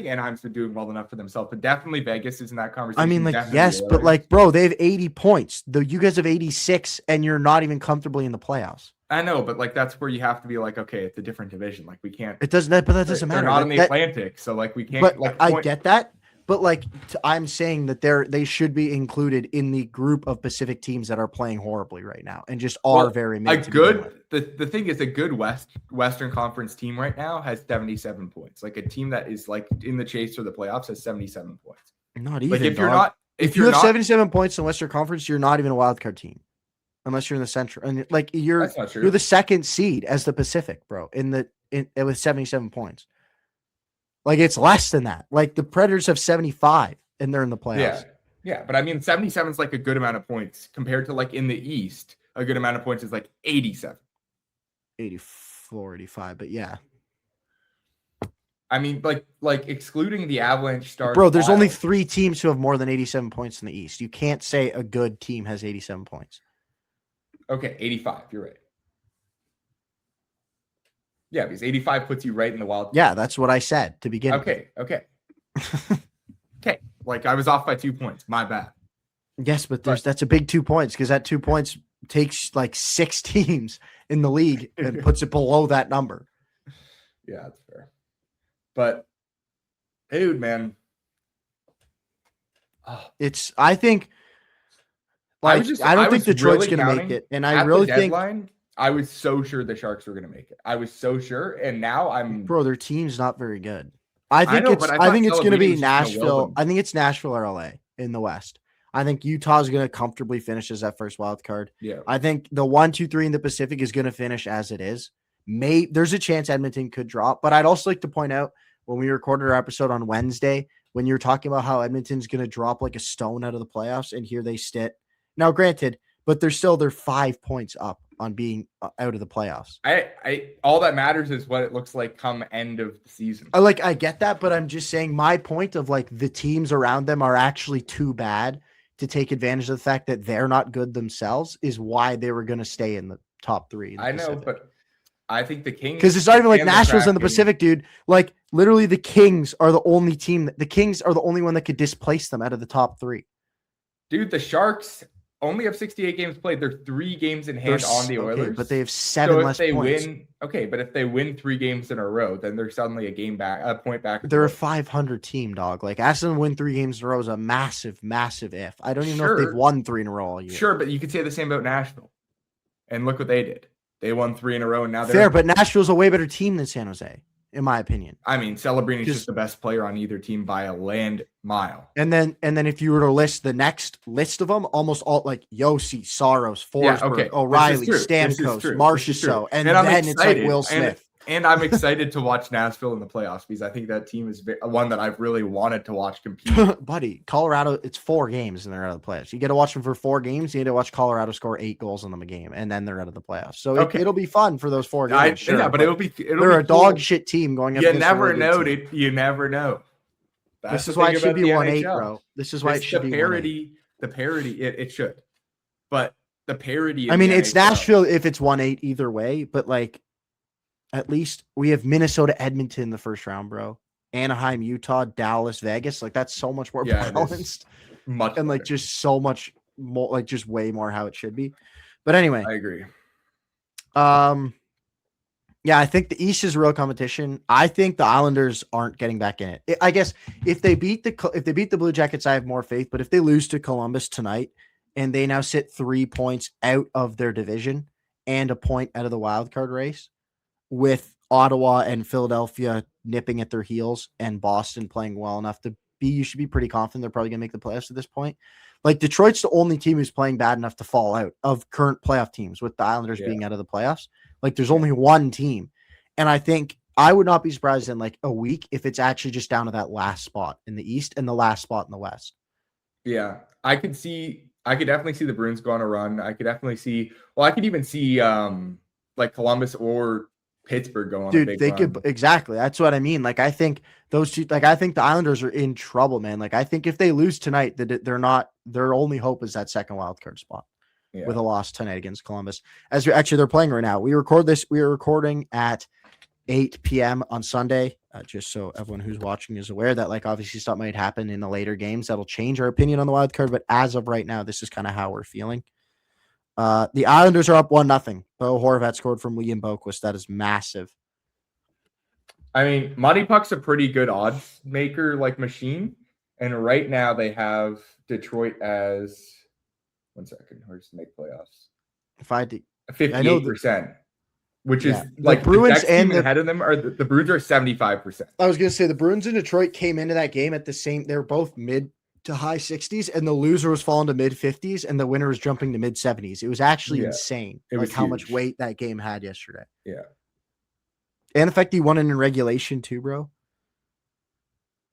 Anaheim's been doing well enough for themselves, but definitely Vegas is in that conversation. I mean, like, yes, but like, bro, they have 80 points. Though you guys have 86, and you're not even comfortably in the playoffs. I know, but like that's where you have to be like, okay, it's a different division. Like we can't. It doesn't. But that doesn't matter. They're not in the Atlantic, so like we can't. But like I get that. But like I'm saying that they should be included in the group of Pacific teams that are playing horribly right now and just are very mid. The thing is, a good Western Conference team right now has 77 points. Like a team that is like in the chase for the playoffs has 77 points. Not even. Like if you have 77 points in Western Conference, you're not even a wild card team. Unless you're in the Central, and like you're the second seed as the Pacific, bro, with 77 points. Like it's less than that. Like the Predators have 75 and they're in the playoffs. Yeah, but I mean 77 is like a good amount of points compared to like in the East. A good amount of points is like 87, 84, 85. But yeah, I mean like excluding the Avalanche, Stars, bro. There's only 3 teams who have more than 87 points in the East. You can't say a good team has 87 points. Okay, 85. You're right. Yeah, because 85 puts you right in the wild. Yeah, that's what I said to begin. Okay. Okay. Like I was off by 2 points. My bad. Yes, but that's a big 2 points, because that 2 points takes like 6 teams in the league and puts it below that number. Yeah, that's fair. But dude, man, I think. Like, I don't think Detroit's going to make it. And I really think I was so sure the Sharks were going to make it. I was so sure. And now bro, their team's not very good. I think it's going to be Nashville. I think it's Nashville or LA in the West. I think Utah's going to comfortably finish as that first wild card. Yeah. I think the 1, 2, 3 in the Pacific is going to finish as it is. There's a chance Edmonton could drop, but I'd also like to point out when we recorded our episode on Wednesday, when you're talking about how Edmonton's going to drop like a stone out of the playoffs, and here they sit. Now, granted, but they're 5 points up on being out of the playoffs. I all that matters is what it looks like come end of the season. I get that, but I'm just saying my point of like the teams around them are actually too bad to take advantage of the fact that they're not good themselves is why they were going to stay in the top 3. I know, but I think the Kings, because it's not even like Nashville's in the Pacific, dude. Like literally, the Kings are the only team. The Kings are the only one that could displace them out of the top 3. Dude, the Sharks only have 68 games played. They're 3 games in hand on the Oilers, but they have 7 less points. But if they win 3 games in a row, then they're suddenly a point back. They're a 500 team, dog. Like asking them to win 3 games in a row is a massive, massive if. I don't even know if they've won 3 in a row all year. Sure, but you could say the same about Nashville. And look what they did. They won 3 in a row, and now they're fair. But Nashville's a way better team than San Jose, in my opinion. I mean, Celebrini is just the best player on either team by a land mile. And then if you were to list the next list of them, almost all like Yossi, Saros, Forsberg, O'Reilly, Stamkos, Marchessault, and then it's like Will Smith. And I'm excited to watch Nashville in the playoffs because I think that team is one that I've really wanted to watch compete. Buddy, Colorado, it's 4 games and they're out of the playoffs. You get to watch them for 4 games. You get to watch Colorado score 8 goals in them a game, and then they're out of the playoffs. So it'll be fun for those 4 games. But it'll be they're a dog shit team going up. You never know, dude. You never know. This is why it should be 1-8, bro. This is why it should be parity. The parity, it should. But the parity. I mean, it's Nashville if it's 1-8 either way, but like. At least we have Minnesota, Edmonton in the first round, bro. Anaheim, Utah, Dallas, Vegas. Like that's so much more balanced. much and like better. just so much more, like just way more how it should be. But anyway, I agree. yeah, I think the East is real competition. I think the Islanders aren't getting back in it. I guess if they beat the Blue Jackets, I have more faith. But if they lose to Columbus tonight and they now sit 3 points out of their division and a point out of the wild card race, with Ottawa and Philadelphia nipping at their heels and Boston playing well enough to be, you should be pretty confident they're probably gonna make the playoffs at this point. Like Detroit's the only team who's playing bad enough to fall out of current playoff teams, with the Islanders being out of the playoffs. Like there's only one team. And I think I would not be surprised in like a week if it's actually just down to that last spot in the East and the last spot in the West. Yeah, I could definitely see the Bruins go on a run. I could even see like Columbus or Pittsburgh go on a big run. Exactly. That's what I mean. Like I think those two, like I think the Islanders are in trouble, man. Like I think if they lose tonight, their only hope is that second wild card spot. Yeah. With a loss tonight against Columbus. They're playing right now. We are recording at 8 p.m. on Sunday, just so everyone who's watching is aware that, like, obviously stuff might happen in the later games that'll change our opinion on the wild card. But as of right now, this is kind of how we're feeling. The Islanders are up 1-0. Bo Horvat scored from Liam Boquist. That is massive. I mean, Monty Puck's a pretty good odds maker, like machine. And right now they have Detroit as 1 second. Where's to make playoffs? 58%, which is like the Bruins and ahead of them are the Bruins are 75%. I was gonna say the Bruins and Detroit came into that game at the same. They were both mid to high 60s, and the loser was falling to mid 50s, and the winner was jumping to mid 70s. It was actually insane. It was how much weight that game had yesterday. Yeah, and the fact he won it in regulation too, bro.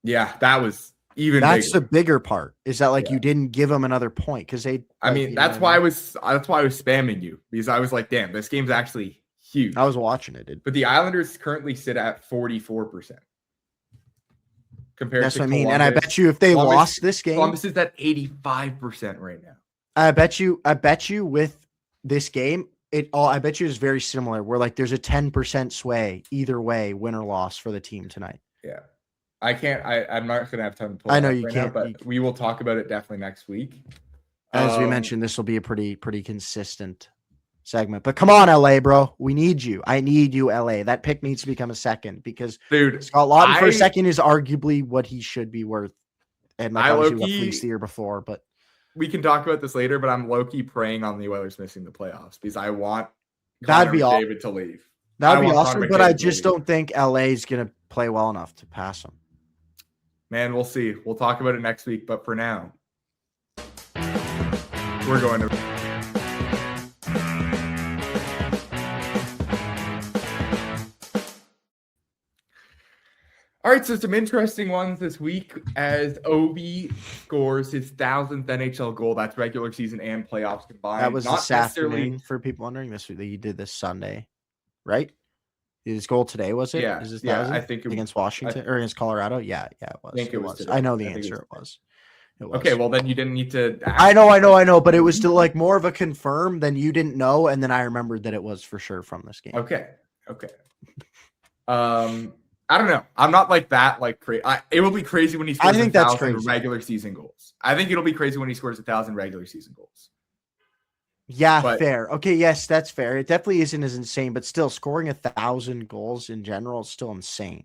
Yeah, that was. That's the bigger part is that you didn't give them another point because they. I mean, that's why I was spamming you, because I was like, damn, this game's actually huge. I was watching it, dude. But the Islanders currently sit at 44% compared that's to what Columbus. I mean. And I bet you if they lost this game, Columbus is at 85% right now. I bet you with this game, I bet you is very similar. Where like there's a 10% sway either way, win or loss for the team tonight. Yeah. I'm not going to have time to pull I know you can't, but we will talk about it definitely next week. As we mentioned, this will be a pretty consistent segment. But come on, LA, bro. We need you. I need you, LA. That pick needs to become a second because Scott Laughton for a second is arguably what he should be worth. And like obviously what fleeced the year before, but we can talk about this later, but I'm low-key praying on the Oilers missing the playoffs because I want Connor McDavid to leave. That would be awesome, but I just don't think LA is going to play well enough to pass him. Man, we'll see. We'll talk about it next week. But for now, we're going to. All right, so some interesting ones this week as Ovi scores his 1,000th NHL goal. That's regular season and playoffs combined. That was this afternoon for people wondering. That you did this Sunday, right? His goal today, was it? Yeah, I think against Washington or against Colorado. Yeah, it was. I think it was. I know the answer. It was. Okay, well then you didn't need to. I know, but it was still like more of a confirm than you didn't know, and then I remembered that it was for sure from this game. Okay. I don't know. I'm not like that. Like crazy. It will be crazy when he scores 1,000 regular season goals. I think it'll be crazy when he scores 1,000 regular season goals. Yeah, fair. Okay, yes, that's fair. It definitely isn't as insane, but still scoring 1,000 goals in general is still insane.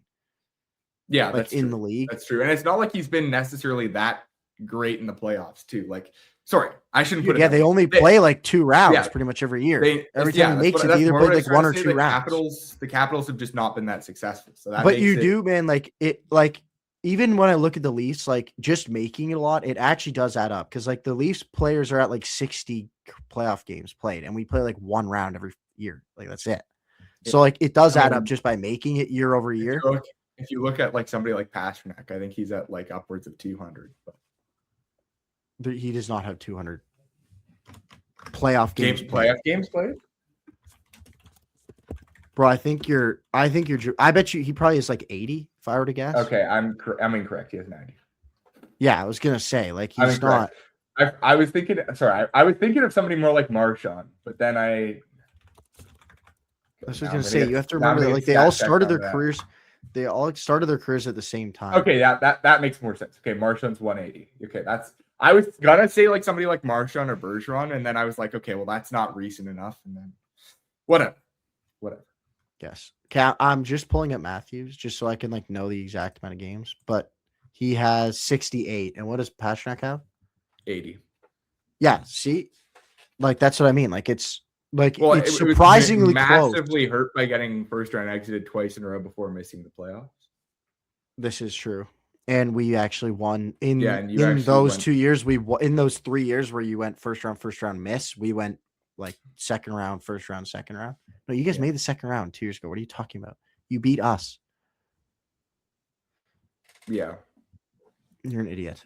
Yeah, like that's in true. The league. That's true. And it's not like he's been necessarily that great in the playoffs, too. Like, sorry, I shouldn't put it. Yeah, they only play like 2 rounds pretty much every year. Every time he makes it, they either play like 1 or 2 rounds. The Capitals have just not been that successful. So that but you do, man, like it, like even when I look at the Leafs, like just making it a lot, it actually does add up because like the Leafs players are at like 60 playoff games played, and we play like 1 round every year. Like that's it. Yeah. So like it does add up just by making it year over year. If you look at like somebody like Pasternak, I think he's at like upwards of 200. But he does not have 200 playoff games. Games played. Bro, I bet you he probably is like 80 if I were to guess. Okay, I'm incorrect. He has 90. Yeah, I was gonna say like he's not. I was thinking. Sorry, I was thinking of somebody more like Marchand, but then I was gonna say you have to remember that like they all started their careers. They all started their careers at the same time. Okay, that makes more sense. Okay, Marchand's 180. Okay, I was gonna say like somebody like Marchand or Bergeron, and then I was like, okay, well that's not recent enough, and then whatever. Yes. I'm just pulling up Matthews just so I can like know the exact amount of games, but he has 68. And what does Pastrnak have? 80. Yeah. See, like that's what I mean. Like it's like Well, it's it was surprisingly close. massively hurt by getting first round exited twice in a row before missing the playoffs. This is true. And we actually won in actually those went- 2 years. In those 3 years where you went first round miss, we went like second round, first round, second round. No, you guys made the second round 2 years ago. What are you talking about? You beat us. Yeah. You're an idiot.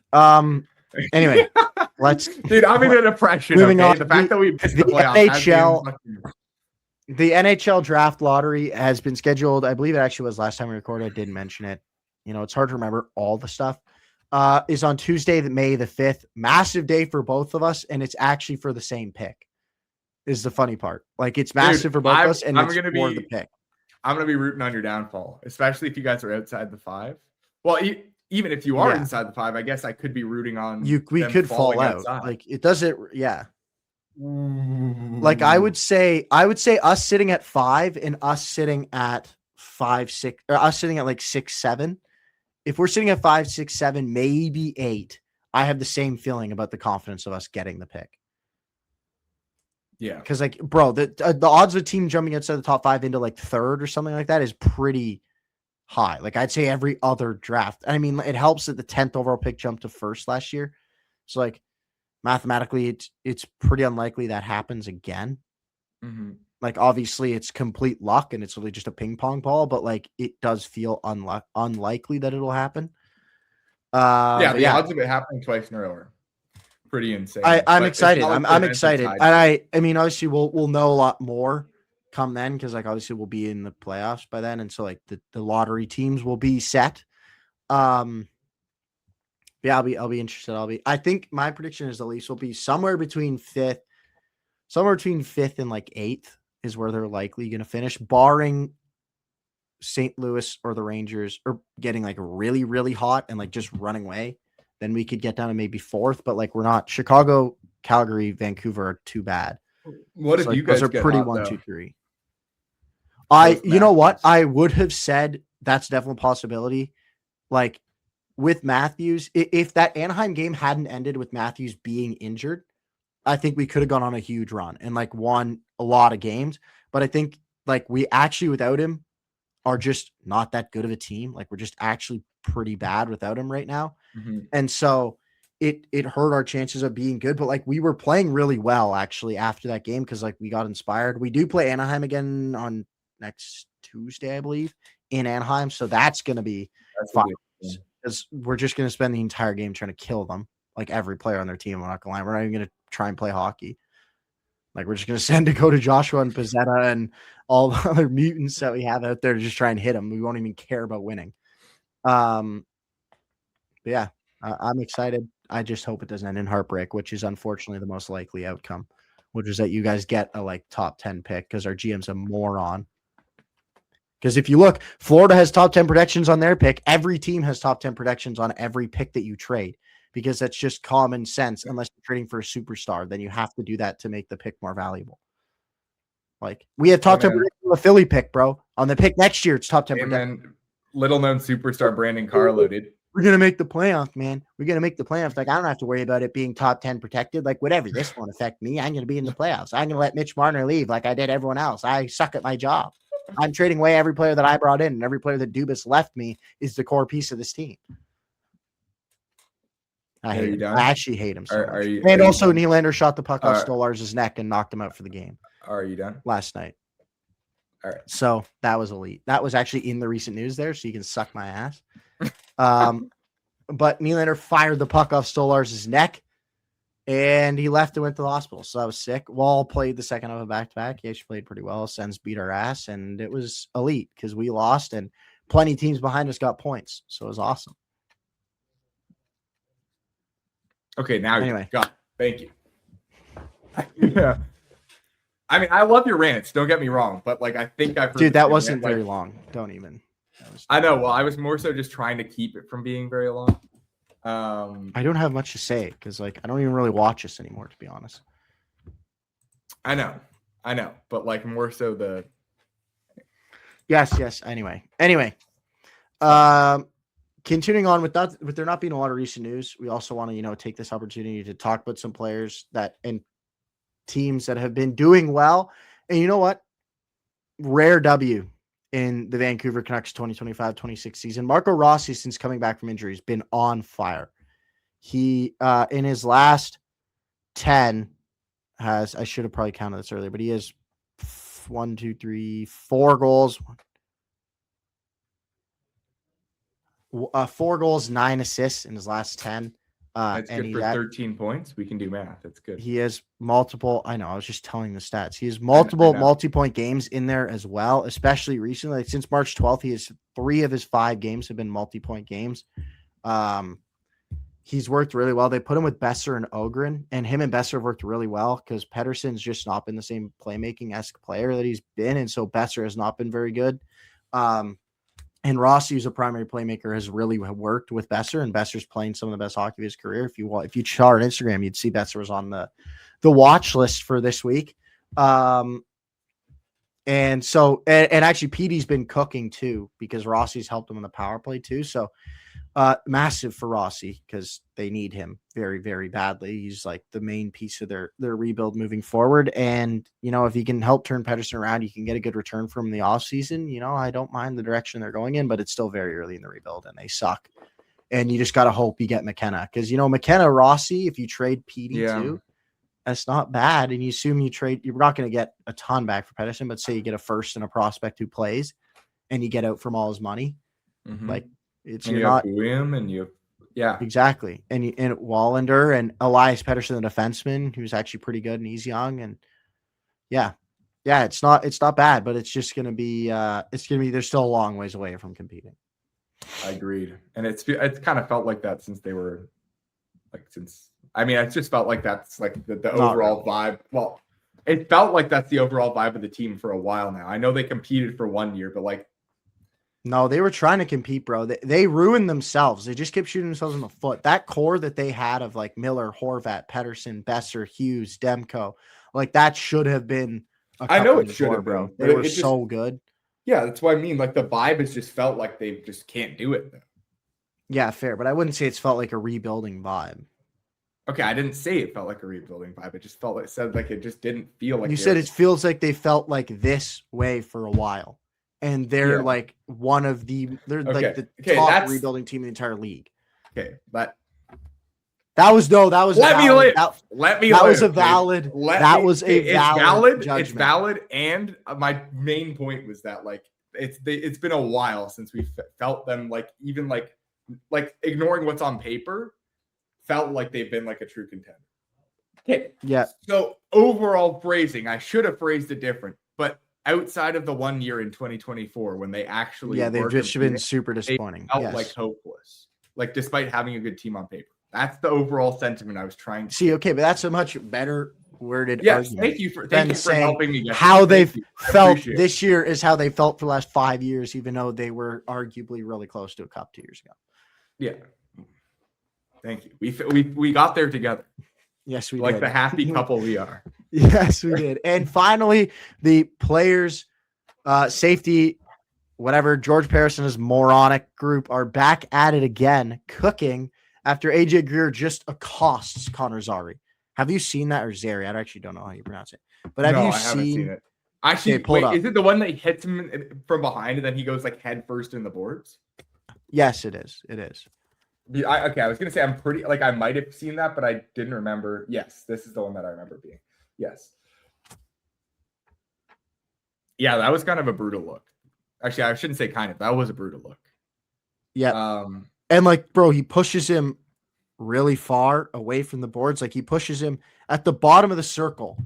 Anyway, let's Dude, I'm in a depression. Moving Okay? on, The fact that we missed the the playoffs. NHL The NHL draft lottery has been scheduled. I believe it actually was last time we recorded. I didn't mention it. You know, it's hard to remember all the stuff. Is on Tuesday, May the 5th. Massive day for both of us, and it's actually for the same pick. Is the funny part. Like it's massive for both of us, and it's for the pick. I'm gonna be rooting on your downfall, especially if you guys are outside the 5. Well, even if you are inside the 5, I guess I could be rooting on we them could fall falling out. outside. Like it doesn't. Yeah. Like I would say us sitting at 5 and us sitting at 5, 6, or us sitting at like 6, 7. If we're sitting at 5, 6, 7, maybe 8, I have the same feeling about the confidence of us getting the pick. Yeah, because like, bro, the odds of a team jumping outside the top 5 into like 3rd or something like that is pretty high. Like I'd say every other draft. I mean, it helps that the 10th overall pick jumped to 1st last year. So like mathematically, it's pretty unlikely that happens again. Mm-hmm. Like obviously, it's complete luck and it's really just a ping pong ball. But like it does feel unlikely that it'll happen. The odds of it happening twice in a row are pretty insane. I'm excited. I'm excited, tied. and I mean, obviously, we'll know a lot more come then because, like, obviously, we'll be in the playoffs by then, and so like the lottery teams will be set. Yeah, I'll be interested. I think my prediction is the Leafs will be somewhere between 5th and like 8th is where they're likely going to finish, barring St. Louis or the Rangers or getting like really, really hot and like just running away. Then we could get down to maybe 4th, but like we're not. Chicago, Calgary, Vancouver are too bad. What if like, you guys those are get pretty hot, 1, though? 2, 3. You know what? I would have said that's definitely a possibility. Like with Matthews, if that Anaheim game hadn't ended with Matthews being injured, I think we could have gone on a huge run and like won a lot of games. But I think like we actually without him are just not that good of a team. Like we're just actually pretty bad without him right now. Mm-hmm. And so it hurt our chances of being good, but like we were playing really well actually after that game because like we got inspired. We do play Anaheim again on next Tuesday, I believe, in Anaheim. So that's going to be fun because we're just going to spend the entire game trying to kill them, like every player on their team. I'm not going to lie. We're not even going to try and play hockey. Like we're just going to send Dakota Joshua and Pizzetta and all the other mutants that we have out there to just try and hit them. We won't even care about winning. Yeah, I'm excited. I just hope it doesn't end in heartbreak, which is unfortunately the most likely outcome, which is that you guys get a like top 10 pick because our GM's a moron. Because if you look, Florida has top 10 protections on their pick. Every team has top 10 protections on every pick that you trade because that's just common sense. Unless you're trading for a superstar, then you have to do that to make the pick more valuable. Like we have top 10 protection on the Philly pick, bro. On the pick next year, it's top 10 protection. Little known superstar Brandon Carlo, dude. We're going to make the playoffs, man. We're going to make the playoffs. Like, I don't have to worry about it being top 10 protected. Like, whatever. This won't affect me. I'm going to be in the playoffs. I'm going to let Mitch Marner leave like I did everyone else. I suck at my job. I'm trading away every player that I brought in, and every player that Dubas left me is the core piece of this team. I hate him. I actually hate him so much. And also, Nylander shot the puck off Stolarz' neck and knocked him out for the game. Are you done? Last night. All right. So that was elite. That was actually in the recent news there, so you can suck my ass. But Nylander fired the puck off Stolarz' neck, and he left and went to the hospital. So that was sick. Wall played the second of a back-to-back. He actually played pretty well. Sens beat our ass, and it was elite because we lost, and plenty of teams behind us got points. So it was awesome. Okay, now anyway, got it. Thank you. Yeah. I mean, I love your rants. Don't get me wrong, but like I think I've dude, that wasn't very long. Don't even. I know. Well, I was more so just trying to keep it from being very long. I don't have much to say because like I don't even really watch this anymore, to be honest. I know, but like more so the Yes. Anyway. Continuing on with that, with there not being a lot of recent news, we also want to, take this opportunity to talk about some players that and teams that have been doing well. And you know what? Rare W in the Vancouver Canucks 2025-26 season. Marco Rossi, since coming back from injury, has been on fire. He, in his last 10 has, I should have probably counted this earlier, but he has 4 goals, 4 goals, 9 assists in his last 10. that's and good for 13 points. We can do math. That's good. He has multiple. I know. I was just telling the stats. He has multiple multi-point games in there as well, especially recently. Like since March 12th, he has 3 of his 5 games have been multi-point games. He's worked really well. They put him with Besser and Ogren, and him and Besser have worked really well because Pettersson's just not been the same playmaking-esque player that he's been, and so Besser has not been very good. And Rossi, who's a primary playmaker, has really worked with Besser, and Besser's playing some of the best hockey of his career. If you saw on Instagram, you'd see Besser was on the watch list for this week. And actually Petey's been cooking too because Rossi's helped him on the power play too. So massive for Rossi because they need him very, very badly. He's like the main piece of their rebuild moving forward. And, if he can help turn Pettersson around, you can get a good return from the offseason. I don't mind the direction they're going in, but it's still very early in the rebuild and they suck. And you just got to hope you get McKenna because, McKenna, Rossi, if you trade Petey too, that's not bad. And you assume you're not going to get a ton back for Pettersson, but say you get a first and a prospect who plays and you get out from all his money. Mm-hmm. Like, it's and you're not him and you exactly and Wallander and Elias Pettersson, the defenseman, who's actually pretty good and he's young and it's not bad, but it's just gonna be there's still a long ways away from competing. I agreed, and it's kind of felt like that since they were it's just felt like that's like the overall vibe. Well, it felt like that's the overall vibe of the team for a while now. I know they competed for 1 year, but like. No, they were trying to compete, bro. They ruined themselves. They just kept shooting themselves in the foot. That core that they had of like Miller, Horvat, Pettersson, Besser, Hughes, Demko, like that should have been. I know it should have, bro. They were so good. Yeah, that's what I mean. Like the vibe has just felt like they just can't do it. Yeah, fair, but I wouldn't say it's felt like a rebuilding vibe. Okay, I didn't say it felt like a rebuilding vibe. It just felt like it just didn't feel like. You said it feels like they felt like this way for a while. And they're like one of the like the top rebuilding team in the entire league. Okay, that was let me live. It's valid. And my main point was that like it's been a while since we felt them like even like ignoring what's on paper, felt like they've been like a true contender. Okay. Yeah. So overall phrasing, I should have phrased it different, but. Outside of the 1 year in 2024, when they actually they've just been super disappointing. They felt like hopeless, like despite having a good team on paper. That's the overall sentiment I was trying to see. Okay, but that's a much better worded argument. Thank you for helping me. How they've felt this year is how they felt for the last 5 years, even though they were arguably really close to a cup 2 years ago. Yeah, thank you. We got there together. Yes, we like did. The happy couple we are. Yes, we did. And finally, the players, safety, whatever, George Parris and his moronic group are back at it again, cooking after AJ Greer just accosts Connor Zary. Have you seen that, or Zary? I actually don't know how you pronounce it. But have you seen it? Actually, wait, is it the one that hits him from behind and then he goes like head first in the boards? Yes, it is. It is. I was gonna say I'm pretty like I might have seen that, but I didn't remember. Yes, this is the one that I remember being. Yes. Yeah, that was kind of a brutal look. Actually, I shouldn't say kind of. That was a brutal look. Yeah. And like, bro, he pushes him really far away from the boards. Like he pushes him at the bottom of the circle.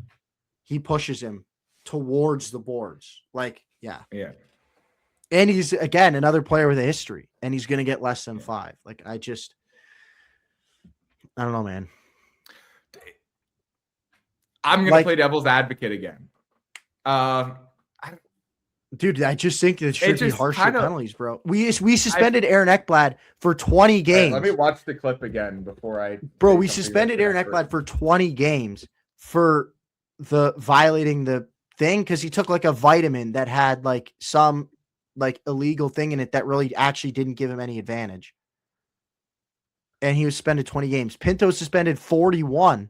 He pushes him towards the boards. Like, yeah. Yeah. And he's, again, another player with a history, and he's going to get less than 5. Like, I don't know, man. I'm going to play devil's advocate again. Dude, I just think it should be just harsher kinda- penalties, bro. We suspended Aaron Ekblad for 20 All right, games. let me watch the clip again before I. Bro, say we something suspended that's Aaron inaccurate. Ekblad for 20 games for the violating the thing because he took like a vitamin that had like some like illegal thing in it that really actually didn't give him any advantage. And he was suspended 20 games. Pinto suspended 41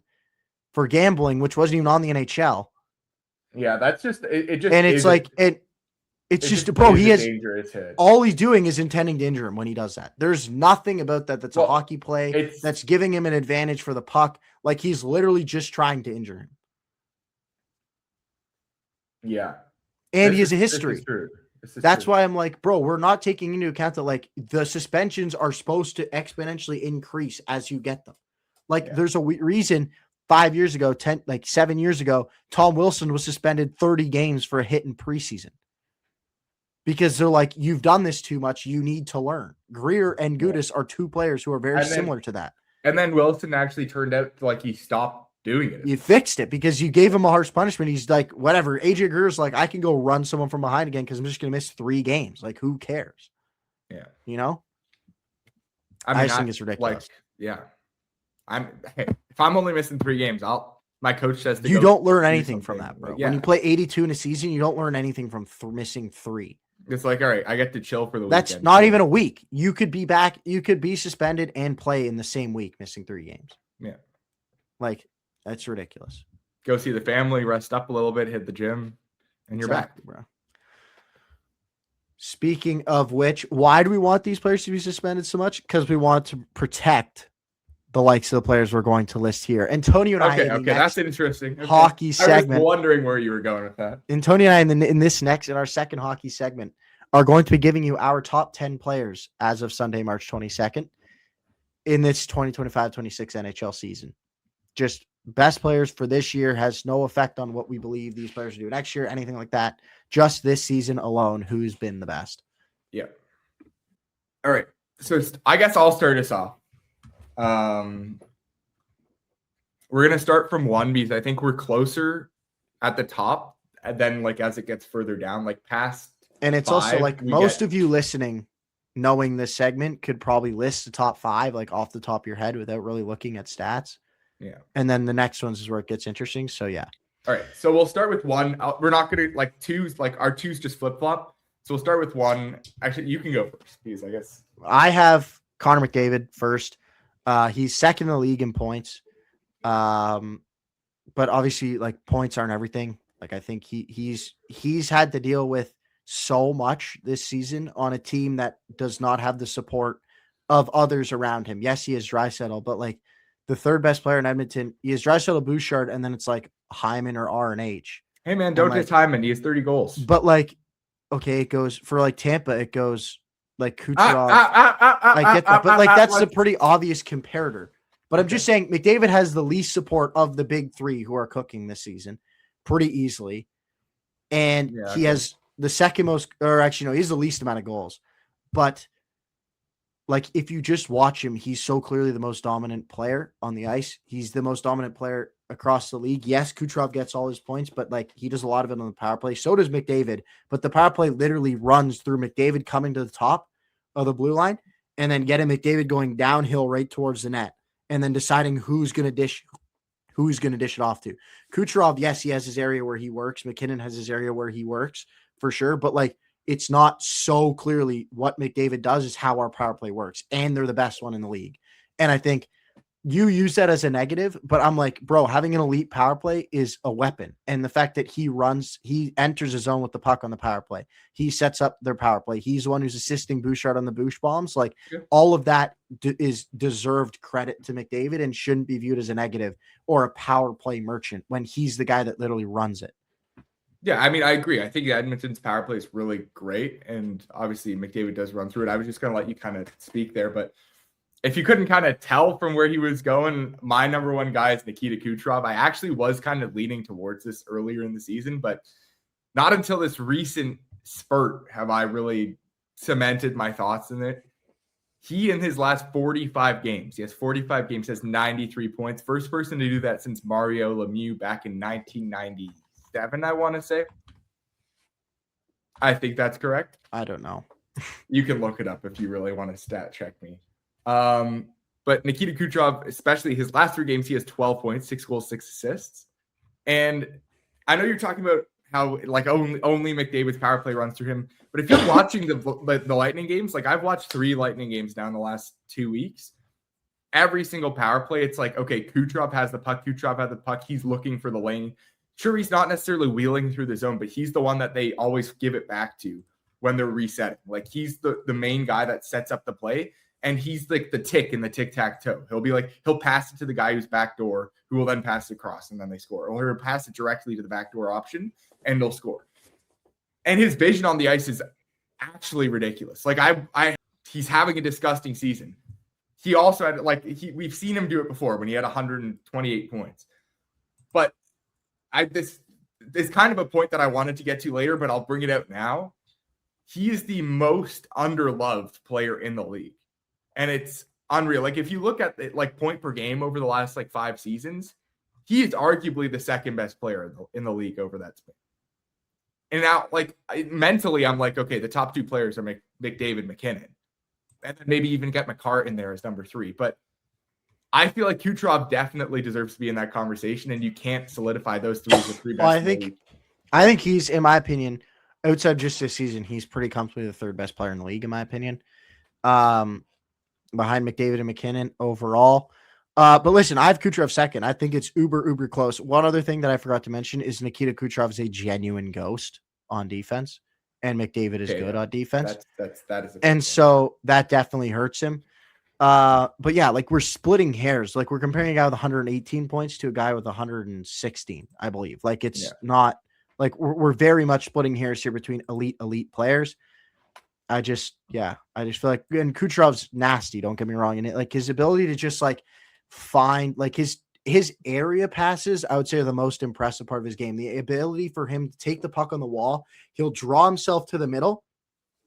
for gambling, which wasn't even on the NHL. Yeah, that's just it. Just And it's isn't- like it's it just bro, is he a has dangerous hit. all he's doing is intending to injure him when he does that. There's nothing about that that's a Well, hockey play it's- that's giving him an advantage for the puck. Like he's literally just trying to injure him. Yeah, And he This has a is- this is history. true. This is That's true. why I'm like, bro, we're not taking into account that like the suspensions are supposed to exponentially increase as you get them. Like Yeah. there's a reason 5 years ago, 7 years ago, Tom Wilson was suspended 30 games for a hit in preseason. Because they're like, you've done this too much. You need to learn. Greer and Yeah. Gudis are two players who are very And then- similar to that. And then Wilson actually turned out like he stopped doing it. You fixed it because you gave him a harsh punishment. He's like, whatever. AJ Greer's like, I can go run someone from behind again because I'm just going to miss 3 games. Like, who cares? Yeah. You know? I I just think it's ridiculous. Like, yeah. If I'm only missing 3 games, my coach says to You go don't learn do anything from something. that, bro. Like, When yeah. you play 82 in a season, you don't learn anything from missing 3. It's like, all right, I get to chill for the That's weekend. not even a week. You could be back. You could be suspended and play in the same week, missing 3 games. Yeah. Like, that's ridiculous. Go see the family, rest up a little bit, hit the gym, and you're back. Exactly, bro. Speaking of which, why do we want these players to be suspended so much? Because we want to protect the likes of the players we're going to list here. Antonio and I Okay, in the okay, next that's interesting. Okay. hockey I segment. was wondering where you were going with that. Antonio and I in our second hockey segment are going to be giving you our top 10 players as of Sunday, March 22nd in this 2025-26 NHL season. Just best players for this year, has no effect on what we believe these players will do next year, anything like that. Just this season alone, who's been the best. Yeah. All right. So I guess I'll start us off. We're going to start from 1 because I think we're closer at the top. And then like as it gets further down, like past. And it's 5, also like we most get- of you listening, knowing this segment, could probably list the top 5 like off the top of your head without really looking at stats. Yeah. And then the next ones is where it gets interesting. So yeah. All right. So we'll start with 1. We're not going to like 2s, like our 2s just flip flop. So we'll start with 1. Actually, you can go first, please, I guess. I have Connor McDavid first. He's second in the league in points. But obviously, like, points aren't everything. Like, I think he's had to deal with so much this season on a team that does not have the support of others around him. Yes, he is Draisaitl, but like the third best player in Edmonton, he is Draisaitl, Bouchard, and then it's like Hyman or R&H. Hey, man, don't like- just Hyman. He has 30 goals. But like, okay, it goes for like Tampa, it goes like Kucherov. I get that, but like that's a pretty obvious comparator. But I'm just saying McDavid has the least support of the big 3 who are cooking this season pretty easily. And Yeah, he okay. has the second most, or actually, no, he has the least amount of goals. But like, if you just watch him, he's so clearly the most dominant player on the ice. He's the most dominant player across the league. Yes, Kucherov gets all his points, but like he does a lot of it on the power play. So does McDavid. But the power play literally runs through McDavid coming to the top of the blue line and then getting McDavid going downhill right towards the net and then deciding who's going to dish it off to. Kucherov, yes, he has his area where he works. McKinnon has his area where he works for sure. But like, it's not so clearly what McDavid does is how our power play works. And they're the best one in the league. And I think you use that as a negative, but I'm like, bro, having an elite power play is a weapon. And the fact that he enters his zone with the puck on the power play, he sets up their power play. He's the one who's assisting Bouchard on the Bouch bombs. Like all of that is deserved credit to McDavid and shouldn't be viewed as a negative or a power play merchant when he's the guy that literally runs it. Yeah, I mean, I agree. I think Edmonton's power play is really great. And obviously McDavid does run through it. I was just going to let you kind of speak there, but if you couldn't kind of tell from where he was going, my number 1 guy is Nikita Kucherov. I actually was kind of leaning towards this earlier in the season, but not until this recent spurt have I really cemented my thoughts in it. He, in his last 45 games, he has 45 games, has 93 points. First person to do that since Mario Lemieux back in 1997, I want to say. I think that's correct. I don't know. You can look it up if you really want to stat check me. But Nikita Kucherov, especially his last 3 games, he has 12 points, 6 goals, 6 assists. And I know you're talking about how like only McDavid's power play runs through him. But if you're watching the Lightning games, like I've watched 3 Lightning games now in the last 2 weeks. Every single power play, it's like, okay, Kucherov has the puck. He's looking for the lane. Sure, he's not necessarily wheeling through the zone, but he's the one that they always give it back to when they're resetting. Like he's the main guy that sets up the play. And he's like the tick in the tic-tac-toe. He'll pass it to the guy who's backdoor, who will then pass it across, and then they score. Or he'll pass it directly to the backdoor option, and they'll score. And his vision on the ice is actually ridiculous. Like he's having a disgusting season. He also had we've seen him do it before when he had 128 points. But this is kind of a point that I wanted to get to later, but I'll bring it out now. He is the most underloved player in the league. And it's unreal. Like if you look at it, like point per game over the last 5 seasons, he is arguably the second best player in the league over that span. And now, mentally, I'm like, okay, the top 2 players are McDavid, McKinnon, and then maybe even get McCart in there as number 3. But I feel like Kucherov definitely deserves to be in that conversation, and you can't solidify those 3 as the 3 best. Well, I think he's, in my opinion, outside just this season, he's pretty comfortably the 3rd best player in the league, in my opinion. Behind McDavid and McKinnon overall. But listen, I have Kucherov second. I think it's uber close. One other thing that I forgot to mention is Nikita Kucherov is a genuine ghost on defense, and McDavid is good on defense. That is and so that definitely hurts him. But yeah, we're splitting hairs. We're comparing a guy with 118 points to a guy with 116, I believe. It's not we're very much splitting hairs here between elite players. I just feel like, and Kucherov's nasty, don't get me wrong. And his ability to just find his area passes, I would say, are the most impressive part of his game. The ability for him to take the puck on the wall, he'll draw himself to the middle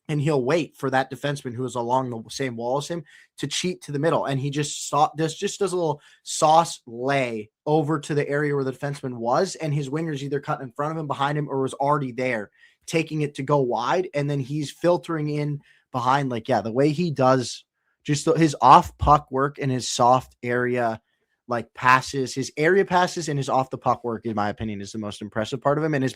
and he'll wait for that defenseman who is along the same wall as him to cheat to the middle. And he just does a little sauce lay over to the area where the defenseman was. And his winger's either cut in front of him, behind him, or was already there, taking it to go wide, and then he's filtering in behind. The way he does just his off puck work and his soft area passes, his area passes and his off the puck work, in my opinion, is the most impressive part of him, and is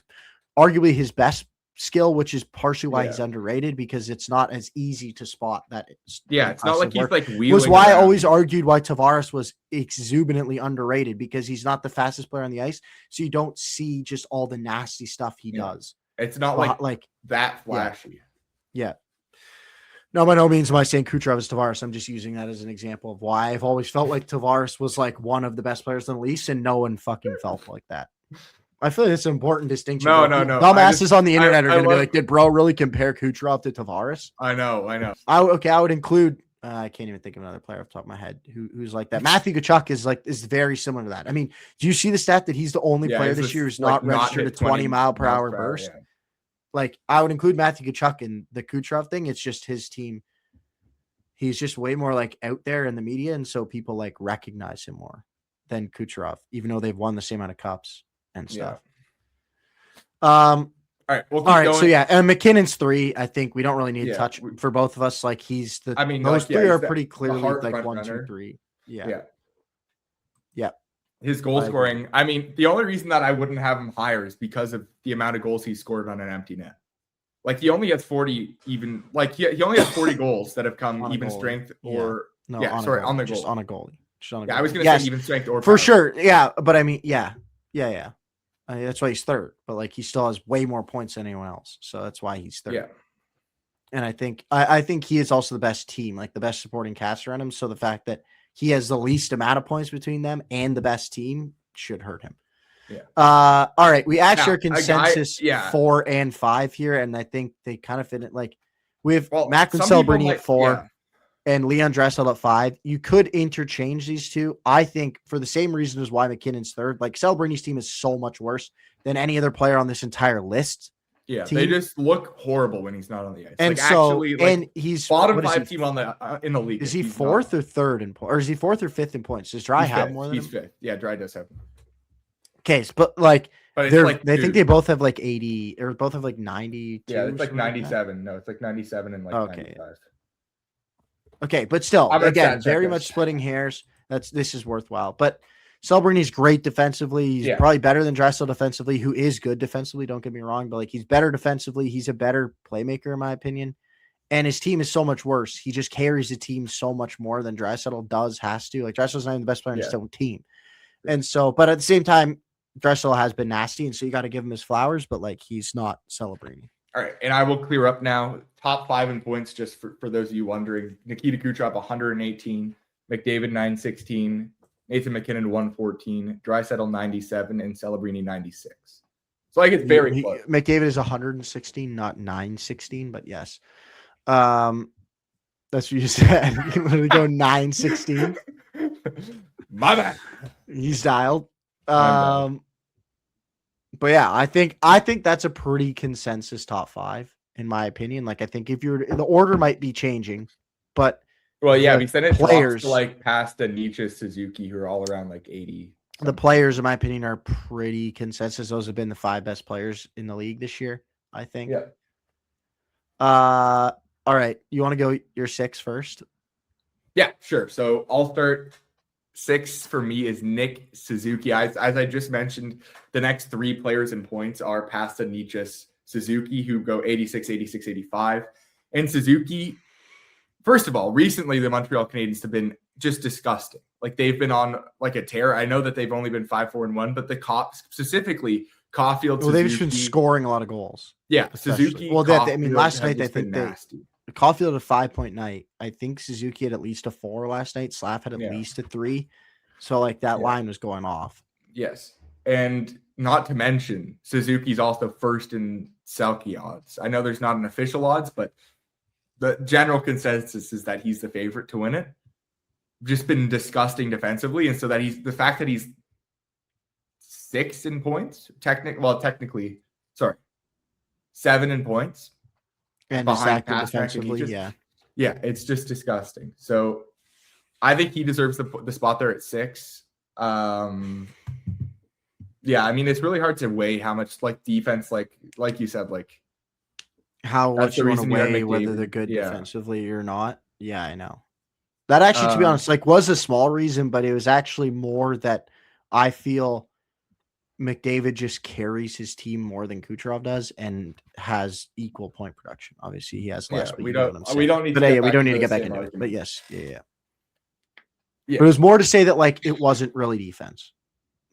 arguably his best skill, which is partially why he's underrated, because it's not as easy to spot that. It's not like he's wheeling. Was why around. I always argued why Tavares was exuberantly underrated, because he's not the fastest player on the ice, so you don't see just all the nasty stuff he does. It's not that flashy. Yeah. No, by no means am I saying Kucherov is Tavares. I'm just using that as an example of why I've always felt like Tavares was one of the best players in the league, and no one fucking felt like that. I feel like it's an important distinction. No. Dumbasses on the internet are going to be like, did bro really compare Kucherov to Tavares? I know. I would include, I can't even think of another player off the top of my head who's like that. Matthew Tkachuk is very similar to that. I mean, do you see the stat that he's the only player this year who's not registered a 20 mile per hour burst? Yeah. I would include Matthew Tkachuk in the Kucherov thing. It's just his team. He's just way more out there in the media, and so people recognize him more than Kucherov, even though they've won the same amount of cups and stuff. Yeah. All right. All right. Going. So and McKinnon's 3. I think we don't really need to touch for both of us. He's the. I mean, those 3 are pretty clearly 1, 2, 3. Yeah. His goal scoring. I mean, the only reason that I wouldn't have him higher is because of the amount of goals he scored on an empty net. He only has 40 even. He only has 40 goals that have come even strength or on the goal. Just on a goalie. I was going to say even strength or for power. Sure. Yeah, but I mean, yeah. I mean, that's why he's 3rd. But he still has way more points than anyone else, so that's why he's 3rd. Yeah. And I think he is also the best team, the best supporting cast around him. So the fact that he has the least amount of points between them and the best team should hurt him. Yeah. All right. We actually are consensus 4 and 5 here, and I think they kind of fit it. We have Macklin Celebrini at 4 and Leon Draisaitl at 5. You could interchange these two. I think for the same reason as why McKinnon's 3rd. Celebrini's team is so much worse than any other player on this entire list. Yeah, they just look horrible when he's not on the ice. And and he's bottom 5 team on the in the league. Is he 4th or 3rd in points, or is he 4th or 5th in points? Does Dry have more than him? He's 5th. Yeah, Dry does have more. Okay, but But it's They like think they both have like 80 or both have like 90. yeah, it's like something that. 97. No, it's like 97 and like Okay. 95. Okay, but still, I'm gonna again, fact check very this. much splitting hairs. This is worthwhile. But Celebrini's great defensively. He's Yeah. probably better than Dressel defensively, who is good defensively. Don't get me wrong, but like he's better defensively. He's a better playmaker, in my opinion. And his team is so much worse. He just carries the team so much more than Dressel has to. Like Dressel's not even the best player on his own team. And so, but at the same time, Dressel has been nasty, and so you got to give him his flowers, but like he's not Celebrini. All right, and I will clear up now. Top 5 in points, just for those of you wondering. Nikita Kucherov, 118. McDavid, 916. Nathan McKinnon, 114. Draisaitl, 97. And Celebrini, 96. So like it's very close. McDavid is 116, not 916, but yes. That's what you said. You literally go 916. My bad. He's dialed. But yeah, I think that's a pretty consensus top 5 in my opinion. Like I think if you're the order might be changing, but well, yeah, we said it players to like past Nietzsche, Suzuki, who are all around like 80. The players, in my opinion, are pretty consensus. Those have been the 5 best players in the league this year, I think. Yeah. All right. You want to go your 6 first? Yeah, sure. So I'll start. 6 for me is Nick Suzuki. As I just mentioned, the next 3 players in points are Pasta, Nietzsche, Suzuki, who go 86, 86, 85. And Suzuki, first of all, recently the Montreal Canadiens have been just disgusting. Like they've been on like a tear. I know that they've only been 5-4-1, but the specifically Caulfield, well, they've just been scoring a lot of goals. Yeah, especially. Suzuki. Well, last night I think Caulfield had a 5-point night. I think Suzuki had at least a 4 last night. Slav had at least a 3. So like that line was going off. Yes. And not to mention Suzuki's also first in Selke odds. I know there's not an official odds, but the general consensus is that he's the favorite to win it. Just been disgusting defensively. And so that the fact that he's 6 in points, technically, 7 in points. And behind pass defensively, yeah, it's just disgusting. So I think he deserves the spot there at 6. Yeah, I mean it's really hard to weigh how much like defense, like you said, like how much you want to weigh whether they're good defensively or not. Yeah, I know. That actually, to be honest, like was a small reason, but it was actually more that I feel McDavid just carries his team more than Kucherov does and has equal point production. Obviously, he has less. Yeah, but we don't need. We don't need to get back into it. But yes, yeah. But it was more to say that like it wasn't really defense.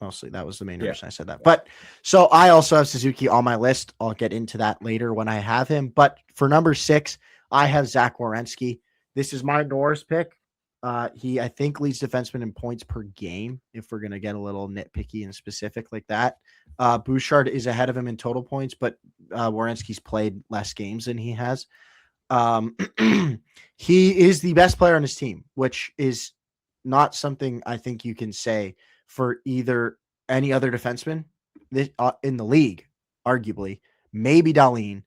Mostly, that was the main reason I said that. But so I also have Suzuki on my list. I'll get into that later when I have him. But for number 6, I have Zach Werenski. This is my Norris pick. He, I think, leads defenseman in points per game, if we're going to get a little nitpicky and specific like that. Bouchard is ahead of him in total points, but Werenski's played less games than he has. He is the best player on his team, which is not something I think you can say for either any other defenseman in the league, arguably. Maybe Dahlin.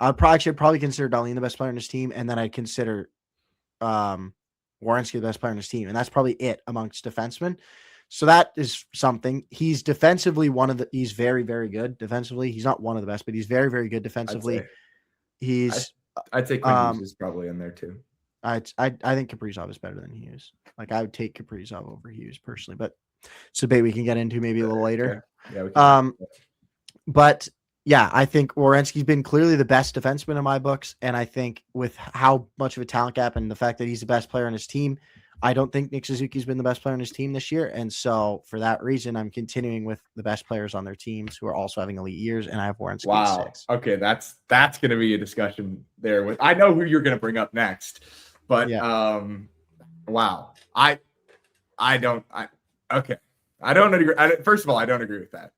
I'd probably consider Dahlin the best player on his team, and then I'd consider Werenski the best player on his team, and that's probably it amongst defensemen. So that is something. He's defensively he's very, very good defensively. He's not one of the best, but he's very, very good defensively. I'd say Quinn Hughes is probably in there too. I think Kaprizov is better than Hughes. Like I would take Kaprizov over Hughes personally, but it's a debate we can get into maybe a little later. Yeah, we can. But yeah, I think Werenski's been clearly the best defenseman in my books. And I think with how much of a talent gap and the fact that he's the best player on his team, I don't think Nick Suzuki's been the best player on his team this year. And so for that reason, I'm continuing with the best players on their teams who are also having elite years. And I have Werenski at 6. Okay. That's going to be a discussion there. I know who you're going to bring up next, but wow. I don't agree. First of all, I don't agree with that.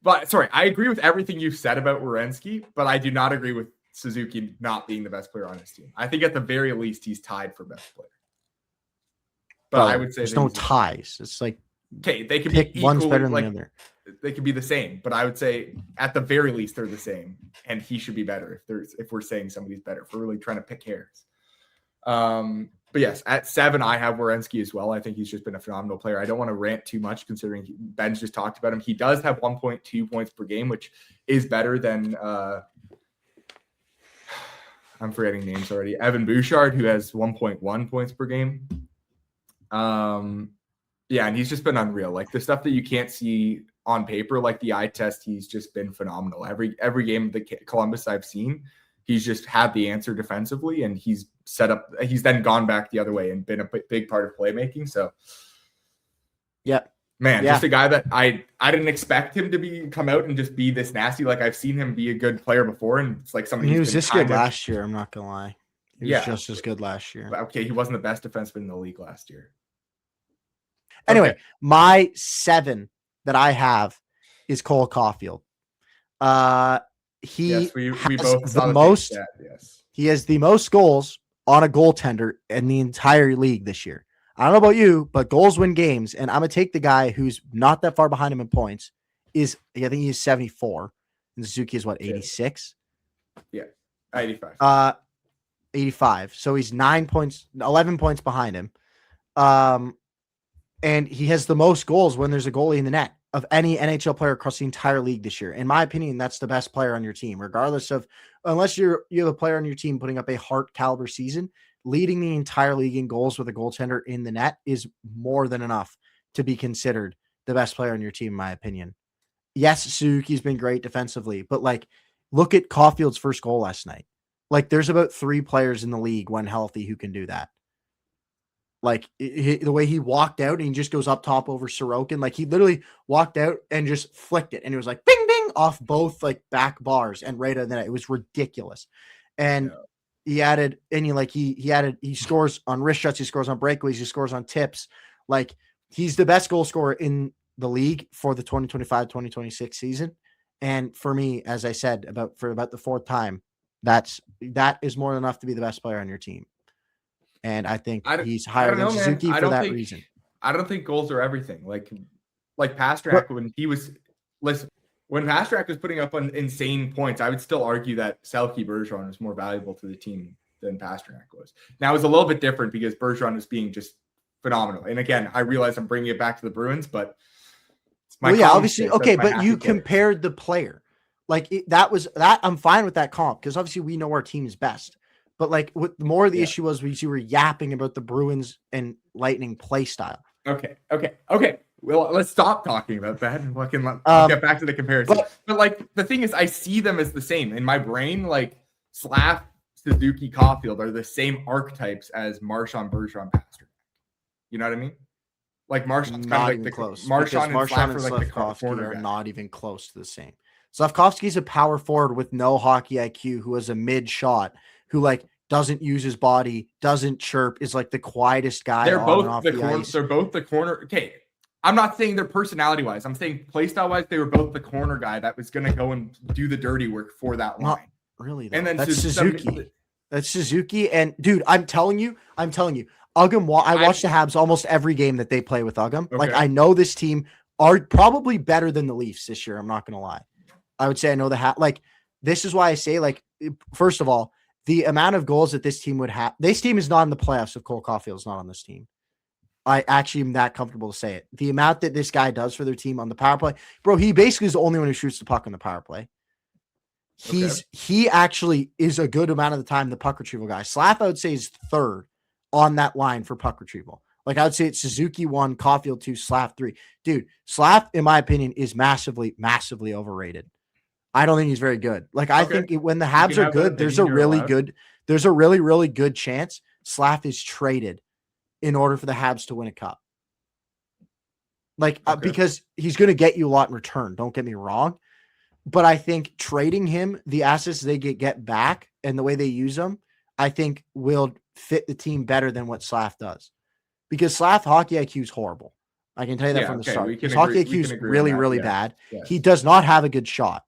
But sorry, I agree with everything you've said about Werenski, but I do not agree with Suzuki not being the best player on his team. I think at the very least he's tied for best player. But I would say there's no ties. It's like okay, they could pick be one's better than like, the other. They could be the same, but I would say at the very least they're the same, and he should be better if we're saying somebody's better. If we're really trying to pick hairs. But yes, at 7, I have Werenski as well. I think he's just been a phenomenal player. I don't want to rant too much considering Ben's just talked about him. He does have 1.2 points per game, which is better than I'm forgetting names already. Evan Bouchard, who has 1.1 points per game. Yeah, and he's just been unreal. Like the stuff that you can't see on paper, like the eye test, he's just been phenomenal. Every game that Columbus I've seen, he's just had the answer defensively, and he's then gone back the other way and been a big part of playmaking. So, yeah, man, just a guy that I didn't expect him to come out and just be this nasty. Like I've seen him be a good player before, and it's like somebody he was this good last year. I'm not gonna lie, he was just as good last year. Okay, he wasn't the best defenseman in the league last year. Anyway, okay. My 7 that I have is Cole Caulfield. He we has both saw the most. Stat, yes. He has the most goals on a goaltender in the entire league this year. I don't know about you, but goals win games, and I'm gonna take the guy who's not that far behind him in points. I think he's 74, and Suzuki is what, 86? Yeah, 85. 85. So he's 11 points behind him. And he has the most goals when there's a goalie in the net of any NHL player across the entire league this year. In my opinion, that's the best player on your team, regardless of, unless you have a player on your team putting up a Hart caliber season, leading the entire league in goals with a goaltender in the net is more than enough to be considered the best player on your team, in my opinion. Yes, Suzuki's been great defensively, but like, look at Caulfield's first goal last night. Like, there's about 3 players in the league when healthy who can do that. Like the way he walked out and he just goes up top over Sorokin. Like he literally walked out and just flicked it. And it was like, bing, bing off both like back bars and right on the net. It was ridiculous. And he added, and he scores on wrist shots. He scores on breakaways. He scores on tips. Like he's the best goal scorer in the league for the 2025-2026 season. And for me, as I said, for about the 4th time, that is more than enough to be the best player on your team. And I think he's higher than Suzuki for that reason. I don't think goals are everything. Like Pastrnak, when Pastrnak was putting up on insane points, I would still argue that Selke Bergeron was more valuable to the team than Pastrnak was. Now, it was a little bit different because Bergeron was being just phenomenal. And again, I realize I'm bringing it back to the Bruins, but obviously, okay, but you compared the player. Like that I'm fine with that comp because obviously we know our team is best. But like, what more of the issue was you were yapping about the Bruins and Lightning play style. Okay. Well, let's stop talking about that and I'll get back to the comparison. But like, the thing is, I see them as the same in my brain. Like Slav, Suzuki, Caulfield are the same archetypes as Marchand, Bergeron, Pastrnak. You know what I mean? Like Marchand's kind of like close. Marchand and Slav are like the corner guy. Not even close to the same. Slavkovsky's a power forward with no hockey IQ who has a mid shot. Who like doesn't use his body, doesn't chirp, is like the quietest guy. They're both the corner. They're both the corner. Okay, I'm not saying they're personality wise. I'm saying play style wise. They were both the corner guy that was going to go and do the dirty work for that line. Not really, though. And then that's Suzuki. That's Suzuki. And dude, I'm telling you, Ugham. I watch the Habs almost every game that they play with Ugham. Okay. Like I know this team are probably better than the Leafs this year. I'm not going to lie. I would say I know the like. This is why I say like. First of all. The amount of goals that this team would have, this team is not in the playoffs if Cole Caulfield is not on this team. I actually am that comfortable to say it. The amount that this guy does for their team on the power play, bro, he basically is the only one who shoots the puck on the power play. He actually is a good amount of the time the puck retrieval guy. Slav, I would say, is 3rd on that line for puck retrieval. Like I would say it's Suzuki 1, Caulfield 2, Slav 3. Dude, Slav, in my opinion, is massively, massively overrated. I don't think he's very good. Like I think when the Habs are good, there's a really, really good chance Slav is traded in order for the Habs to win a cup. Like because he's going to get you a lot in return. Don't get me wrong, but I think trading him, the assets they get back, and the way they use them, I think will fit the team better than what Slav does. Because Slav hockey IQ is horrible. I can tell you that from the start. His hockey IQ is really, really bad. Yes. He does not have a good shot.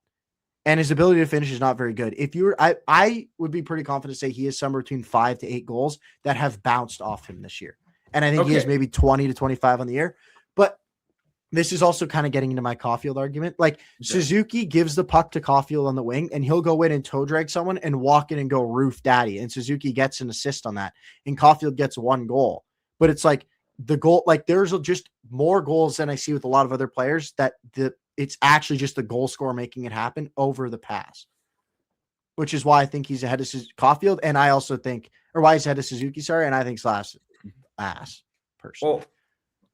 And his ability to finish is not very good. If you were, I would be pretty confident to say he has somewhere between 5 to 8 goals that have bounced off him this year. And I think he has maybe 20 to 25 on the year. But this is also kind of getting into my Caulfield argument. Like Suzuki gives the puck to Caulfield on the wing and he'll go in and toe drag someone and walk in and go roof daddy. And Suzuki gets an assist on that and Caulfield gets 1 goal. But it's like the goal, like there's just more goals than I see with a lot of other players that it's actually just the goal scorer making it happen over the pass, which is why I think he's ahead of Caulfield. And I also think, or why he's ahead of Suzuki, sorry. And I think Slash ass personally. Well,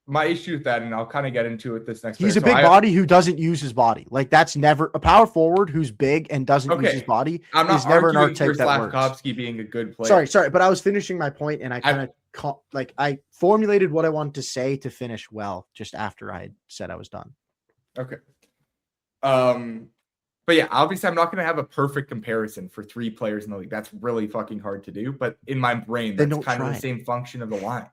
my issue with that, and I'll kind of get into it this next. He's a big body who doesn't use his body. Like that's never a power forward who's big and doesn't use his body. I'm not never an arguing archetype for that works. Slafkovsky being a good player. Sorry, but I was finishing my point and I kind of I formulated what I wanted to say to finish well just after I had said I was done. Okay. But yeah, obviously I'm not going to have a perfect comparison for 3 players in the league. That's really fucking hard to do. But in my brain, that's kind of the same function of the line.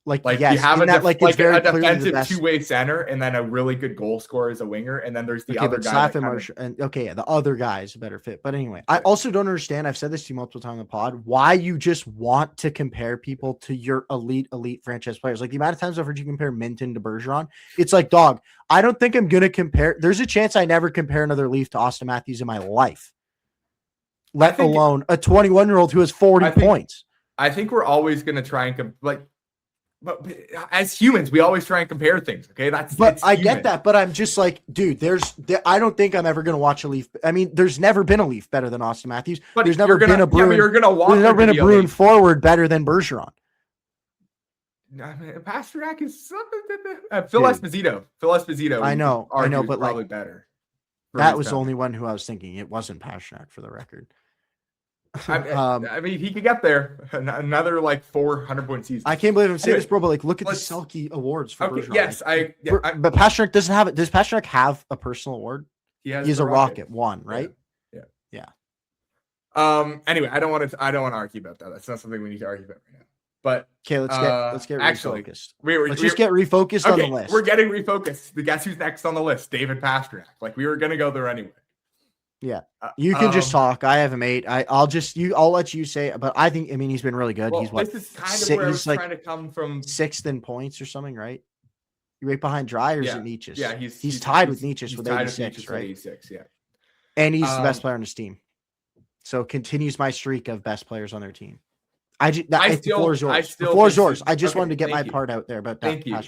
Like yes, you have a defensive two-way center and then a really good goal scorer as a winger, and then there's the other guy. The other guy is a better fit. But anyway, I also don't understand. I've said this to you multiple times on the pod. Why you just want to compare people to your elite franchise players? Like the amount of times I've heard you compare Minton to Bergeron. It's like, dog. I don't think I'm gonna compare. There's a chance I never compare another Leaf to Austin Matthews in my life. Let alone a 21-year-old who has 40 points. I think we're always gonna try and But as humans, we always try and compare things. Okay, I get that, but I'm just like, dude. I don't think I'm ever gonna watch a Leaf. I mean, there's never been a Leaf better than Austin Matthews. But there's never been a Bruin. Yeah, you're gonna watch. There's never been a Bruin forward better than Bergeron. Pasternak is Phil Esposito. Phil Esposito. I know, but probably better. That was the only one who I was thinking. It wasn't Pasternak, for the record. I mean, he could get there. Another 400-point season. I can't believe I'm saying this, bro. But look at the Selke awards for Bergeron. Yes, but Pasternak doesn't have it. Does Pasternak have a personal award? He has a Rocket one, right? Yeah. Anyway, I don't want to argue about that. That's not something we need to argue about right now. But okay, let's get refocused. Let's just get refocused on the list. We're getting refocused. The guess who's next on the list? David Pasternak. We were gonna go there anyway. Yeah, you can just talk. I have a mate. I'll let you say it, but I think he's been really good. Well, he's what? This is kind of where I was trying to come from. 6th in points or something, right? You're right behind Dry, or is it Nietzsche? Yeah, he's tied with Nietzsche with 86, right? 86, yeah. And he's the best player on his team. So continues my streak of best players on their team. The floor is yours. The floor is yours. I just wanted to get my part out there about that. Thank you.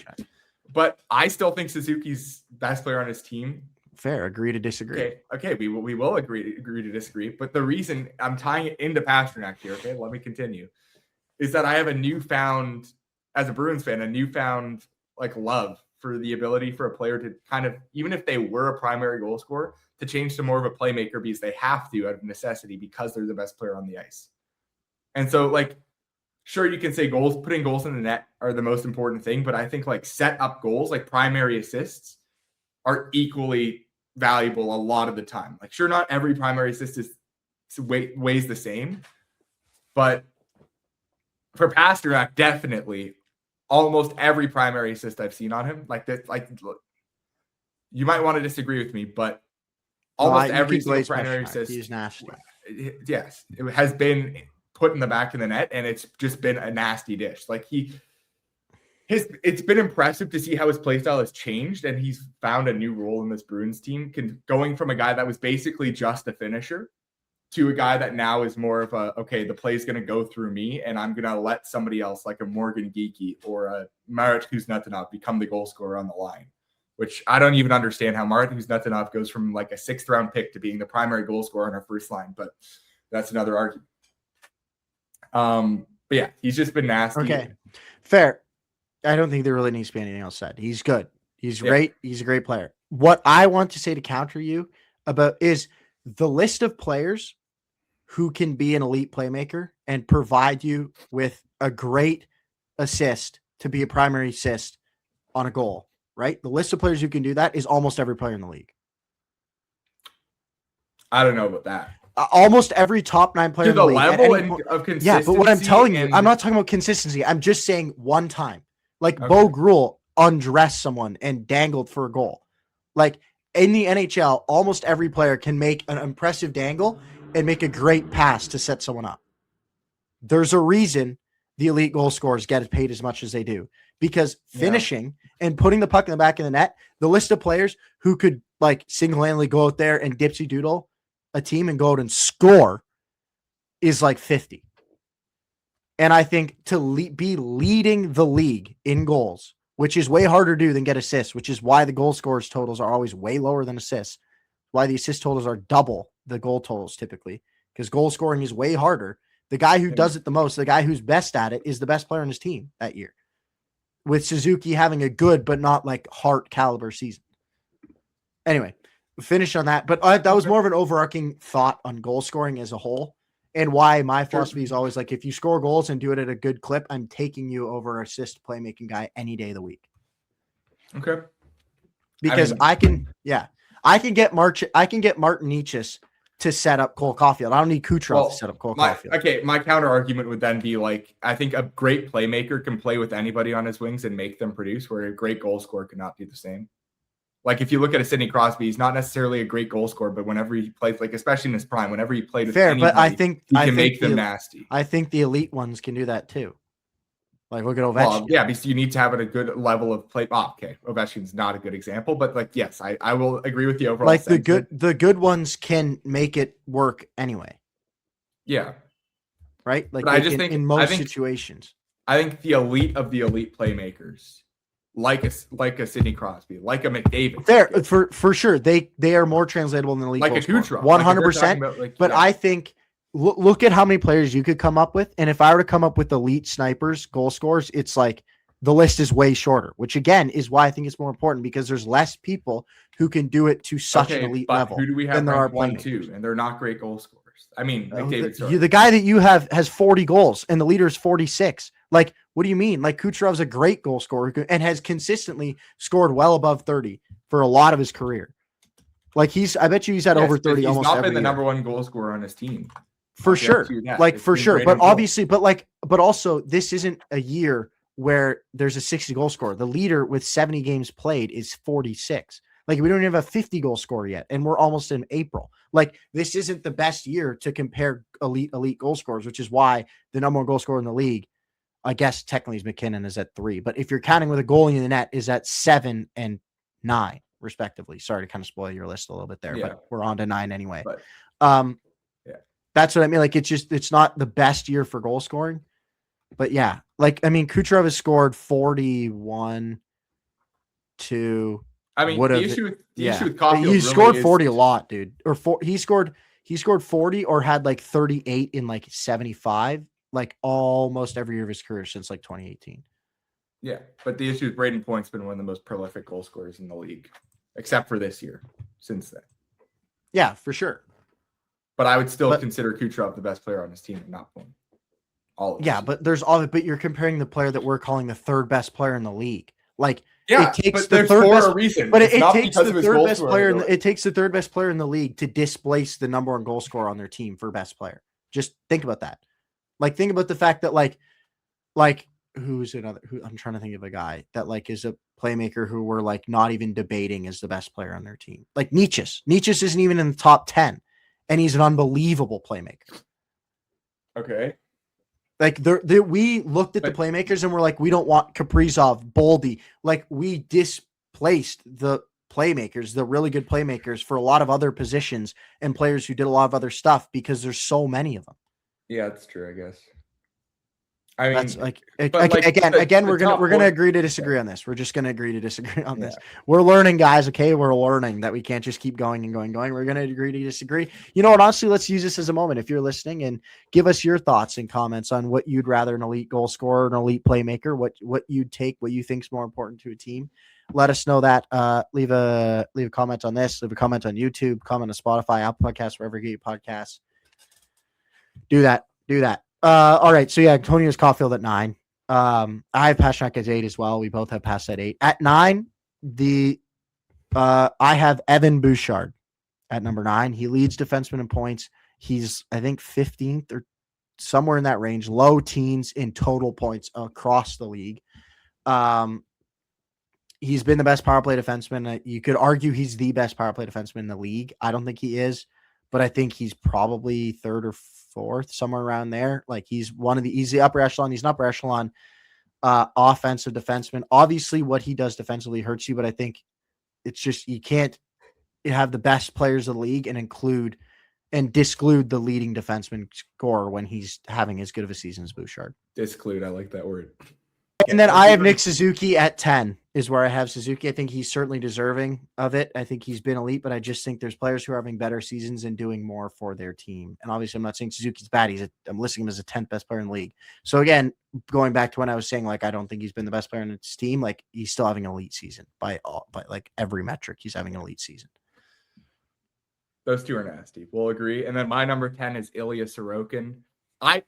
But I still think Suzuki's best player on his team. Fair. Agree to disagree. Okay. We will agree to disagree. But the reason I'm tying it into Pasternak here, okay, let me continue, is that I have as a Bruins fan, a newfound love for the ability for a player to kind of, even if they were a primary goal scorer, to change to more of a playmaker because they have to out of necessity because they're the best player on the ice. And so, sure, you can say putting goals in the net are the most important thing, but I think set up goals, primary assists, are equally valuable a lot of the time. Sure, not every primary assist weighs the same, but for Pasternak, definitely almost every primary assist I've seen on him, you might want to disagree with me, but almost every single primary assist, he's nasty. Yes, it has been put in the back of the net, and it's just been a nasty dish. It's been impressive to see how his play style has changed, and he's found a new role in this Bruins team, going from a guy that was basically just a finisher to a guy that now is more of the play's going to go through me, and I'm going to let somebody else like a Morgan Geekie or a Marat Kuznetsov become the goal scorer on the line, which I don't even understand how Marat Kuznetsov goes from a 6th round pick to being the primary goal scorer on our first line, but that's another argument. But yeah, he's just been nasty. Okay, fair. I don't think there really needs to be anything else said. He's good. He's great. He's a great player. What I want to say to counter you about is the list of players who can be an elite playmaker and provide you with a great assist to be a primary assist on a goal, right? The list of players who can do that is almost every player in the league. I don't know about that. Almost every top 9 player in the league. Level of consistency. Yeah, but what I'm telling you, I'm not talking about consistency. I'm just saying one time. Bo Gruel undressed someone and dangled for a goal. In the NHL, almost every player can make an impressive dangle and make a great pass to set someone up. There's a reason the elite goal scorers get paid as much as they do, because finishing and putting the puck in the back of the net, the list of players who could like single-handedly go out there and dipsy doodle a team and go out and score is like 50. And I think to be leading the league in goals, which is way harder to do than get assists, which is why the goal scorers totals are always way lower than assists, why the assist totals are double the goal totals typically, because goal scoring is way harder. The guy who does it the most, the guy who's best at it, is the best player on his team that year, with Suzuki having a good but not like Hart caliber season. Anyway, finish on that. But that was more of an overarching thought on goal scoring as a whole, and why my philosophy is always like, if you score goals and do it at a good clip, I'm taking you over assist playmaking guy any day of the week. Okay. Because I can get Martin Nietzsche to set up Cole Caulfield. I don't need Kucherov to set up Cole Caulfield. Okay, my counter argument would then be like, I think a great playmaker can play with anybody on his wings and make them produce, where a great goal scorer could not do the same. Like if you look at a Sidney Crosby, he's not necessarily a great goal scorer, but whenever he plays, like especially in his prime, whenever he played with anybody, but I think he can make them nasty. I think the elite ones can do that too. Like look at Ovechkin. Well, yeah, because you need to have a good level of play. Oh, okay, Ovechkin's not a good example, but like yes, I will agree with the overall. Like the good ones can make it work anyway. Yeah. Right? Like I just think in most situations. I think the elite of the elite playmakers, like a Sidney Crosby, like a McDavid, there for sure, they are more translatable than the elite. Like a Kucherov, 100%. But I think look at how many players you could come up with, and if I were to come up with elite snipers, goal scorers, it's like the list is way shorter. Which again is why I think it's more important, because there's less people who can do it to such an elite level. Who do we have? Than there are 1, 2, and they're not great goal scorers. I mean, McDavid. The guy that you have has 40 goals, and the leader is 46. Like, what do you mean? Like Kucherov's a great goal scorer and has consistently scored well above 30 for a lot of his career. Like I bet you he's had over 30 almost every year. He's not been the number one goal scorer on his team. For sure. Like for sure. But obviously, but also this isn't a year where there's a 60 goal scorer. The leader with 70 games played is 46. Like we don't even have a 50 goal scorer yet, and we're almost in April. Like this isn't the best year to compare elite goal scorers, which is why the number one goal scorer in the league, I guess technically is McKinnon, is at 3. But if you're counting with a goalie in the net, is at 7 and 9 respectively. Sorry to kind of spoil your list a little bit there, but we're on to 9 anyway. But, that's what I mean. Like it's not the best year for goal scoring, but yeah, like I mean, Kucherov has scored 41 to. I mean, the issue with Caulfield, he scored 40 a lot, dude. He scored 40 or had like 38 in like 75, like almost every year of his career since like 2018. Yeah, but the issue is Braden Point's been one of the most prolific goal scorers in the league, except for this year. Since then, yeah, for sure. But I would still consider Kucherov the best player on his team, and not Point. But you're comparing the player that we're calling the third best player in the league. Like, yeah, it takes but there's for a reason. But it takes the third best player. It takes the third best player in the league to displace the number one goal scorer on their team for best player. Just think about that. Like, think about the fact that like who's another? Who I'm trying to think of a guy that like is a playmaker who we're like not even debating as the best player on their team. Like Nietzsche. Nietzsche isn't even in the top 10, and he's an unbelievable playmaker. Okay. Like we looked at the playmakers and we're like, we don't want Kaprizov, Boldy. Like we displaced the playmakers, the really good playmakers, for a lot of other positions and players who did a lot of other stuff because there's so many of them. Yeah, that's true, I guess. I mean, that's again, we're gonna agree to disagree on this. We're just gonna agree to disagree on this. We're learning, guys. Okay, we're learning that we can't just keep going and going. We're gonna agree to disagree. You know what? Honestly, let's use this as a moment. If you're listening, and give us your thoughts and comments on what you'd rather, an elite goal scorer, an elite playmaker, what you'd take, what you think is more important to a team. Let us know that. Leave a comment on this. Leave a comment on YouTube. Comment on Spotify, Apple Podcasts, wherever you get your podcasts. Do that. All right. So yeah, Antonio's Caulfield at 9. I have Pastrnak at 8 as well. We both have passed at 8. At 9, I have Evan Bouchard at number 9. He leads defenseman in points. He's, I think, 15th or somewhere in that range, low teens in total points across the league. He's been the best power play defenseman. You could argue he's the best power play defenseman in the league. I don't think he is, but I think he's probably 3rd or 4th, somewhere around there. Like he's the upper echelon. He's an upper echelon offensive defenseman. Obviously, what he does defensively hurts you, but I think it's just you can't have the best players of the league and disclude the leading defenseman scorer when he's having as good of a season as Bouchard. Disclude, I like that word. And then I have Nick Suzuki at 10 is where I have Suzuki. I think he's certainly deserving of it. I think he's been elite, but I just think there's players who are having better seasons and doing more for their team. And obviously I'm not saying Suzuki's bad. I'm listing him as a 10th best player in the league. So again, going back to when I was saying, like, I don't think he's been the best player in his team. Like, he's still having an elite season by like every metric. He's having an elite season. Those two are nasty. We'll agree. And then my number 10 is Ilya Sorokin. I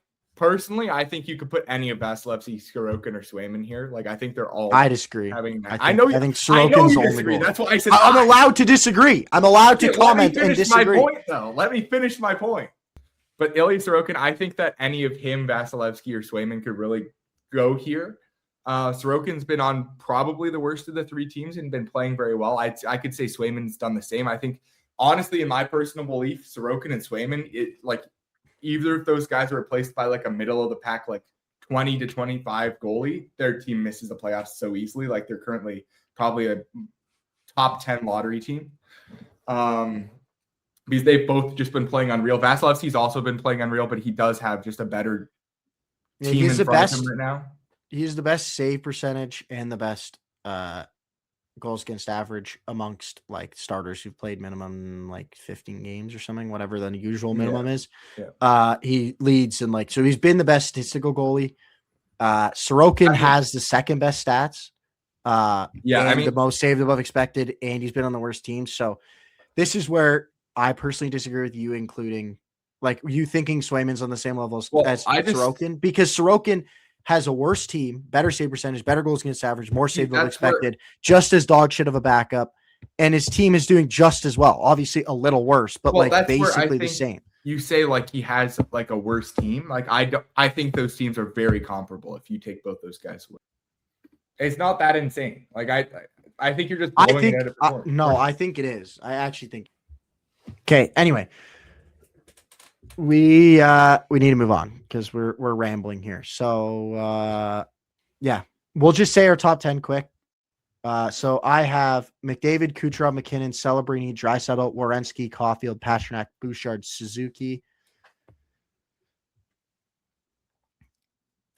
think you could put any of Vasilevsky, Sorokin, or Swayman here. Like, I think they're all. I disagree. I think Sorokin's you only disagree. goal. That's why I said I'm allowed to disagree. I'm allowed to comment and disagree. My point, though. Let me finish my point. But Ilya Sorokin, I think that any of him, Vasilevsky, or Swayman could really go here. Sorokin's been on probably the worst of the three teams and been playing very well. I could say Swayman's done the same. I think, honestly, in my personal belief, Sorokin and Swayman, either of those guys are replaced by like a middle of the pack, like 20 to 25 goalie, their team misses the playoffs so easily. Like, they're currently probably a top 10 lottery team. Because they've both just been playing unreal. Vasilevsky's also been playing unreal, but he does have just a better team in front of him right now. He's the best save percentage and the best goals against average amongst like starters who've played minimum like 15 games or something, whatever the usual minimum is. Yeah. He leads in so he's been the best statistical goalie. Sorokin has the second best stats. The most saved above expected, and he's been on the worst team. So this is where I personally disagree with you, including like you thinking Swayman's on the same level as Sorokin, because Sorokin has a worse team, better save percentage, better goals against average, more saved than expected, just as dog shit of a backup, and his team is doing just as well. Obviously, a little worse, but basically the same. You say like he has like a worse team. Like I think those teams are very comparable if you take both those guys away. It's not that insane. Like I think you're just blowing it out of proportion. No, I think it is. I actually think. Okay. Anyway. We need to move on because we're rambling here. So we'll just say our top 10 quick. So I have McDavid, Kucherov, McKinnon, Celebrini, Draisaitl, Werenski, Caulfield, Pastrnak, Bouchard, Suzuki.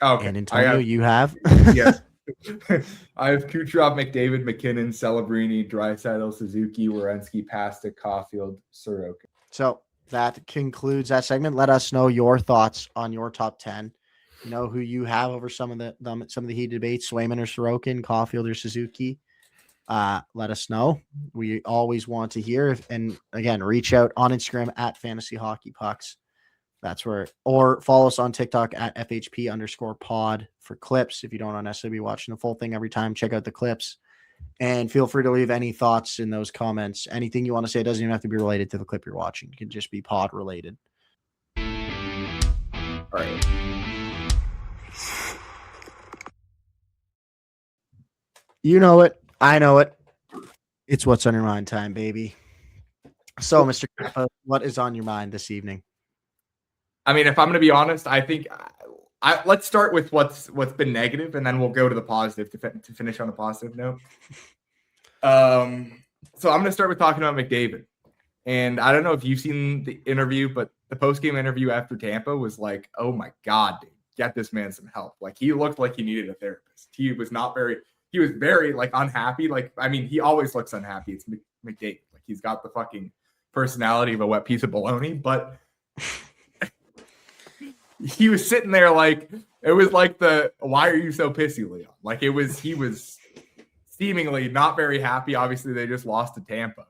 Okay. And Antonio, you have? Yes. I have Kucherov, McDavid, McKinnon, Celebrini, Draisaitl, Suzuki, Werenski, Pastrnak, Caulfield, Sorokin. So that concludes that segment. Let us know your thoughts on your top 10. You know who you have over some of the heated debates, Swayman or Sorokin, Caulfield or Suzuki. Let us know. We always want to hear. And again, reach out on Instagram at Fantasy Hockey Pucks. That's where, or follow us on TikTok at FHP_pod for clips. If you don't necessarily be watching the full thing every time, check out the clips. And feel free to leave any thoughts in those comments. Anything you want to say, it doesn't even have to be related to the clip you're watching. It can just be pod related. All right. You know it. I know it. It's what's on your mind time, baby. So, Mr. Kappa, what is on your mind this evening? I mean, if I'm going to be honest, I think let's start with what's been negative, and then we'll go to the positive to finish on a positive note. So I'm going to start with talking about McDavid. And I don't know if you've seen the interview, but the post-game interview after Tampa was like, oh my God, dude, get this man some help. Like, he looked like he needed a therapist. He was very like unhappy. Like, I mean, he always looks unhappy. It's McDavid. Like, he's got the fucking personality of a wet piece of bologna, but he was sitting there like, it was like why are you so pissy, Leon? Like, he was seemingly not very happy. Obviously, they just lost to Tampa.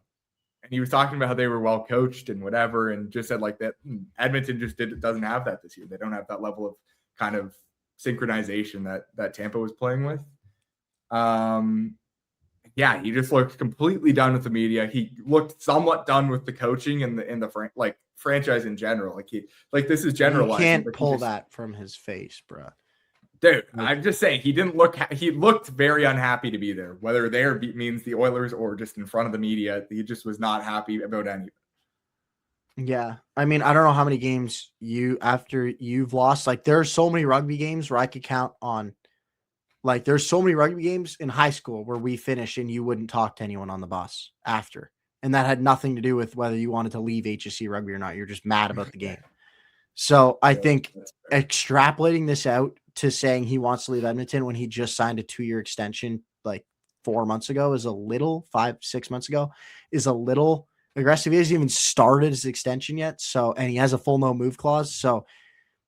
And he was talking about how they were well coached and whatever, and just said like that Edmonton just doesn't have that this year. They don't have that level of kind of synchronization that Tampa was playing with. He just looked completely done with the media. He looked somewhat done with the coaching and the franchise in general. This is generalized. You can't pull that from his face, bro. Dude, I'm just saying he looked very unhappy to be there, whether there means the Oilers or just in front of the media. He just was not happy about any of it. Yeah. I mean, I don't know how many games after you've lost, like there are so many rugby games where I could count on Like there's so many rugby games in high school where we finish and you wouldn't talk to anyone on the bus after. And that had nothing to do with whether you wanted to leave HSC rugby or not. You're just mad about the game. So I think extrapolating this out to saying he wants to leave Edmonton when he just signed a 2-year extension like 4 months ago is a little 5-6 months ago is a little aggressive. He hasn't even started his extension yet. So, and he has a full no move clause. So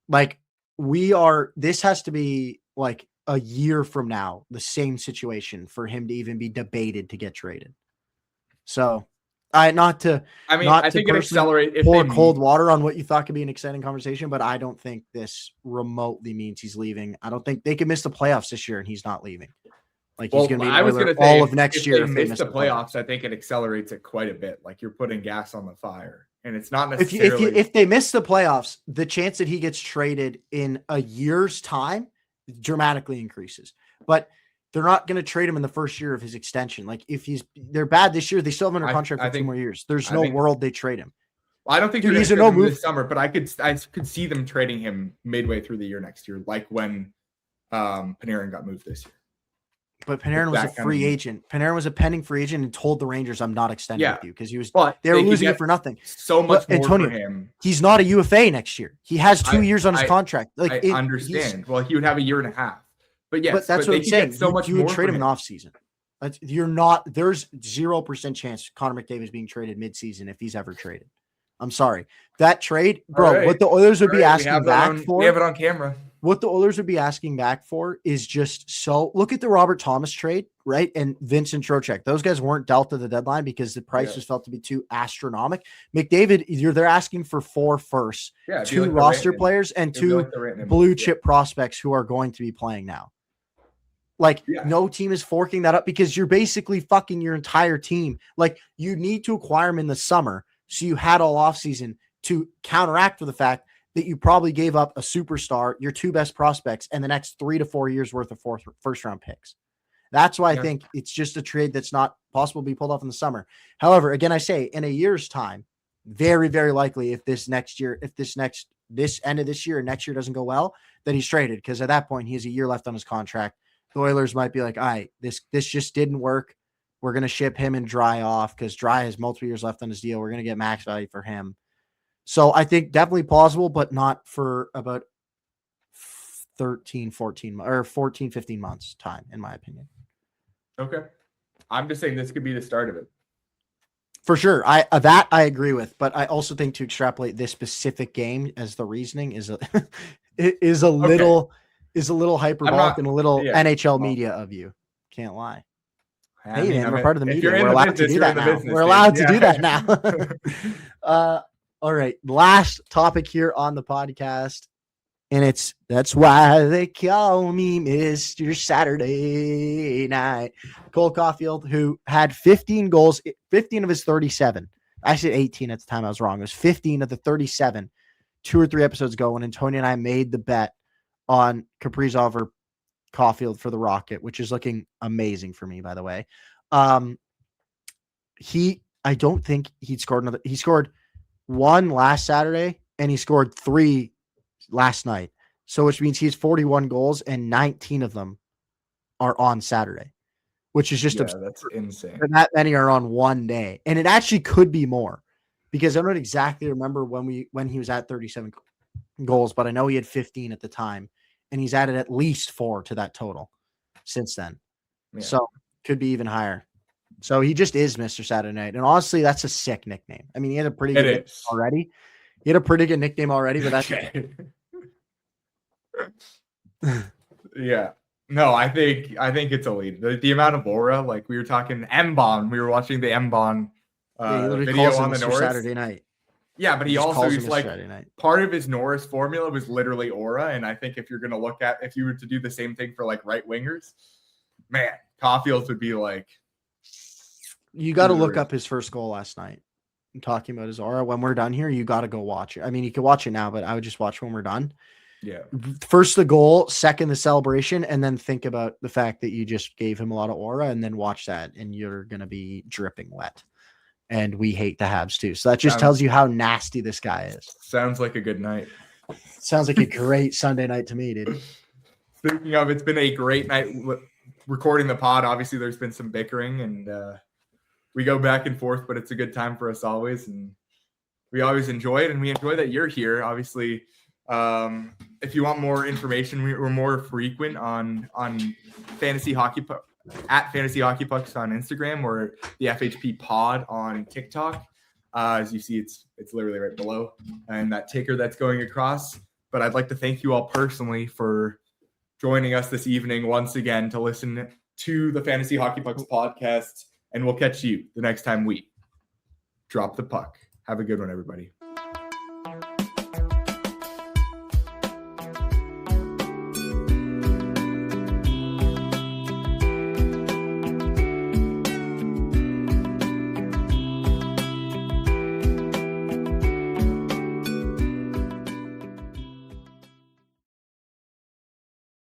like this has to be like a year from now, the same situation for him to even be debated to get traded. So I think it accelerates pour cold water on what you thought could be an exciting conversation, but I don't think this remotely means he's leaving. I don't think they could miss the playoffs this year and he's not leaving. Like he's going to be all of next year. If they miss the playoffs, I think it accelerates it quite a bit. Like you're putting gas on the fire, and it's not necessarily. If they miss the playoffs, the chance that he gets traded in a year's time dramatically increases. But they're not going to trade him in the first year of his extension. Like if they're bad this year, they still have him under contract for 2 more years. There's no world they trade him. Well, I don't think he's a no move this summer, but I could see them trading him midway through the year next year, like when Panarin got moved this year. But Panarin was a free agent. Panarin was a pending free agent and told the Rangers, "I'm not extending with you," because they were losing it for nothing. So much more Antonio, for him. He's not a UFA next year. He has 2 years on his contract. Like I understand. Well, he would have a year and a half. But yes, that's what I'm saying. So much you would trade him in off season. You're not. There's 0% chance Connor McDavid is being traded mid-season if he's ever traded. I'm sorry. That trade, bro. Right. What the Oilers would be asking back for. We have it on camera. What the Oilers would be asking back for is just so. Look at the Robert Thomas trade, right? And Vincent Trocheck. Those guys weren't dealt at the deadline because the price was felt to be too astronomical. McDavid, they're asking for 4 firsts, 2 roster players, and 2 blue chip prospects who are going to be playing now. Like no team is forking that up because you're basically fucking your entire team. Like you need to acquire them in the summer. So you had all offseason to counteract for the fact that you probably gave up a superstar, your 2 best prospects, and the next 3 to 4 years worth of first round picks. That's why I think it's just a trade that's not possible to be pulled off in the summer. However, again, I say in a year's time, very, very likely if this end of this year and next year doesn't go well, that he's traded because at that point he has a year left on his contract. The Oilers might be like, all right, this just didn't work. We're going to ship him and Dry off because Dry has multiple years left on his deal. We're going to get max value for him. So I think definitely plausible, but not for about 13, 14 or 14, 15 months time, in my opinion. Okay. I'm just saying this could be the start of it. For sure. I agree with, but I also think to extrapolate this specific game as the reasoning is a little hyperbolic and a little NHL media of you. Can't lie. Hey, man, we're part of the media. We're allowed to do that now. We're allowed to do that now. All right. Last topic here on the podcast. And that's why they call me Mr. Saturday Night. Cole Caulfield, who had 15 goals, 15 of his 37. I said 18 at the time. I was wrong. It was 15 of the 37 2 or 3 episodes ago when Antonio and I made the bet on Kaprizov or Caulfield for the Rocket, which is looking amazing for me, by the way. I don't think he'd scored another. He scored 1 last Saturday and he scored 3 last night. So which means he has 41 goals and 19 of them are on Saturday, which is just absurd. That's insane. And that many are on one day. And it actually could be more because I don't exactly remember when he was at 37 goals, but I know he had 15 at the time and he's added at least 4 to that total since then. Yeah. So could be even higher. So he just is Mr. Saturday Night. And honestly, that's a sick nickname. I mean, he had a pretty good nickname already. He had a pretty good nickname already, but that's yeah. No, I think it's elite. The amount of aura, like we were talking M-Bon. We were watching the M-Bon video on the Norris Saturday Night. Yeah, but he's like part of his Norris formula was literally aura. And I think if you're gonna look at if you were to do the same thing for like right wingers, man, Caulfield would be like. You got to look up his first goal last night. I'm talking about his aura. When we're done here, you got to go watch it. I mean, you can watch it now, but I would just watch when we're done. Yeah. First the goal, second the celebration, and then think about the fact that you just gave him a lot of aura, and then watch that, and you're gonna be dripping wet. And we hate the Habs too. So that just tells you how nasty this guy is. Sounds like a good night. Sounds like a great Sunday night to me, dude. Speaking of, it's been a great night recording the pod. Obviously, there's been some bickering, and we go back and forth, but it's a good time for us always, and we always enjoy it, and we enjoy that you're here. Obviously, if you want more information, we're more frequent on Fantasy Hockey at Fantasy Hockey Pucks on Instagram or the FHP Pod on TikTok. As you see, it's literally right below, and that ticker that's going across. But I'd like to thank you all personally for joining us this evening once again to listen to the Fantasy Hockey Pucks podcast, and we'll catch you the next time we drop the puck. Have a good one, everybody.